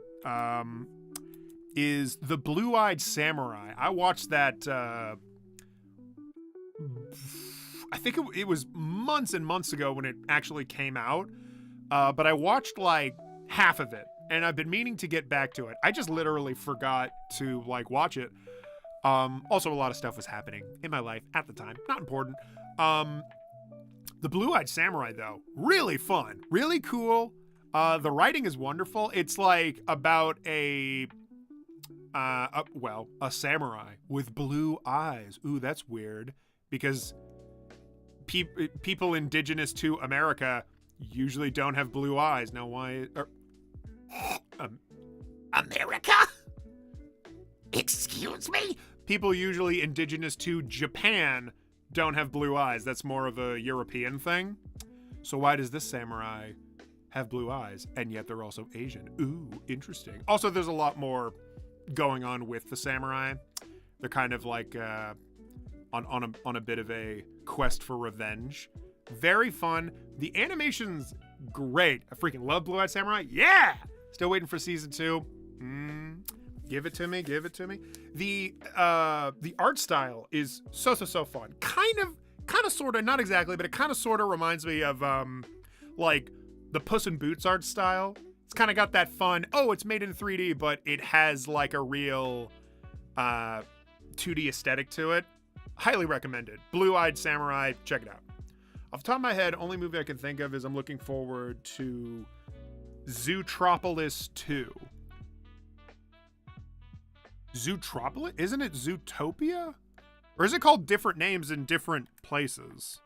Is The Blue-Eyed Samurai. I watched that, I think it was months and months ago when it actually came out. But I watched like half of it, and I've been meaning to get back to it. I just literally forgot to like watch it. Also, a lot of stuff was happening in my life at the time. Not important. The Blue-Eyed Samurai, though, really fun, really cool. The writing is wonderful. It's like about a samurai with blue eyes. Ooh, that's weird because people indigenous to America usually don't have blue eyes. Now, why? America? Excuse me? People usually indigenous to Japan don't have blue eyes. That's more of a European thing. So why does this samurai have blue eyes, and yet they're also Asian? Ooh, interesting. Also, there's a lot more going on with the samurai. They're kind of like on a bit of a quest for revenge. Very fun. The animation's great. I freaking love Blue-Eyed Samurai. Yeah! Still waiting for season 2. Give it to me. Give it to me. The art style is so fun. Kind of, sort of, not exactly, but it kind of, sort of reminds me of like the Puss in Boots art style. It's kind of got that fun. Oh, it's made in 3D, but it has like a real 2D aesthetic to it. Highly recommended. Blue-Eyed Samurai. Check it out. Off the top of my head, only movie I can think of is I'm looking forward to Zootropolis 2. Zootropolis? Isn't it Zootopia? Or is it called different names in different places?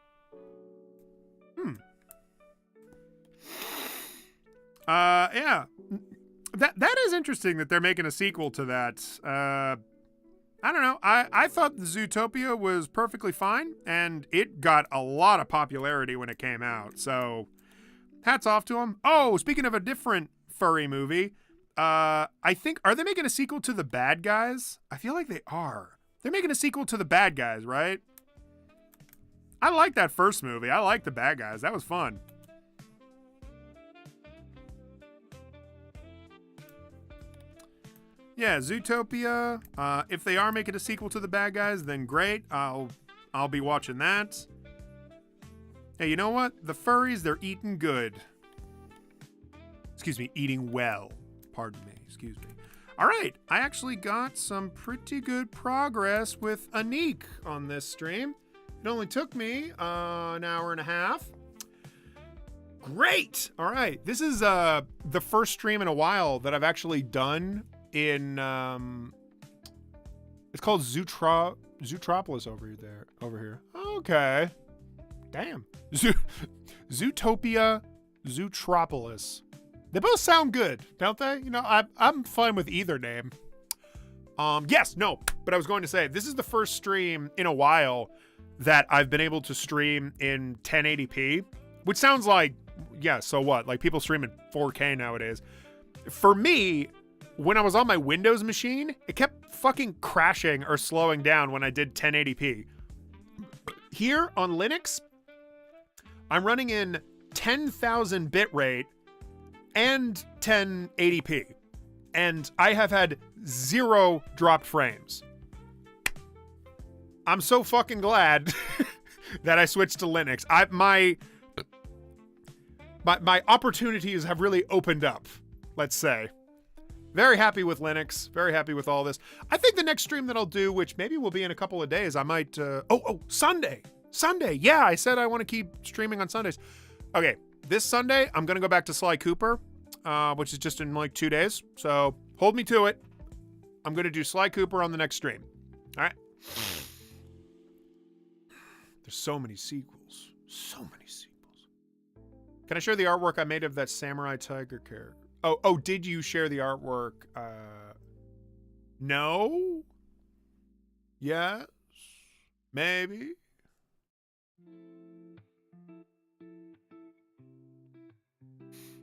Yeah. That is interesting that they're making a sequel to that. I don't know. I thought Zootopia was perfectly fine, and it got a lot of popularity when it came out. So, hats off to them. Oh, speaking of a different furry movie, I think, are they making a sequel to The Bad Guys? I feel like they are. They're making a sequel to The Bad Guys, right? I like that first movie. I like The Bad Guys. That was fun. Yeah, Zootopia. If they are making a sequel to The Bad Guys, then great. I'll be watching that. Hey, you know what? The furries, they're eating good. Excuse me, eating well. Pardon me. Excuse me. All right. I actually got some pretty good progress with Anik on this stream. It only took me an hour and a half. Great. All right. This is the first stream in a while that I've actually done in it's called Zootropolis over here. Okay. Damn. Zootopia, Zootropolis. They both sound good, don't they? You know, I'm fine with either name. Yes, no, but I was going to say, this is the first stream in a while that I've been able to stream in 1080p, which sounds like, yeah, so what? Like, people stream in 4K nowadays. For me, when I was on my Windows machine, it kept fucking crashing or slowing down when I did 1080p. Here on Linux, I'm running in 10,000 bitrate and 1080p, and I have had 0 dropped frames. I'm so fucking glad that I switched to Linux. My opportunities have really opened up, let's say. Very happy with Linux. Very happy with all this. I think the next stream that I'll do, which maybe will be in a couple of days, I might... Sunday. Sunday. Yeah, I said I want to keep streaming on Sundays. Okay, this Sunday, I'm going to go back to Sly Cooper, which is just in like 2 days. So hold me to it. I'm going to do Sly Cooper on the next stream. All right. There's so many sequels. So many sequels. Can I share the artwork I made of that samurai tiger character? Oh, did you share the artwork? No? Yes? Maybe?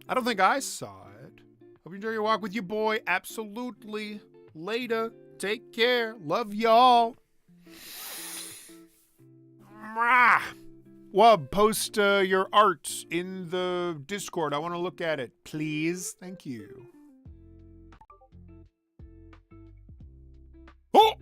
I don't think I saw it. Hope you enjoy your walk with your boy. Absolutely. Later. Take care. Love y'all. Wub, post your art in the Discord. I want to look at it, please. Thank you. Oh!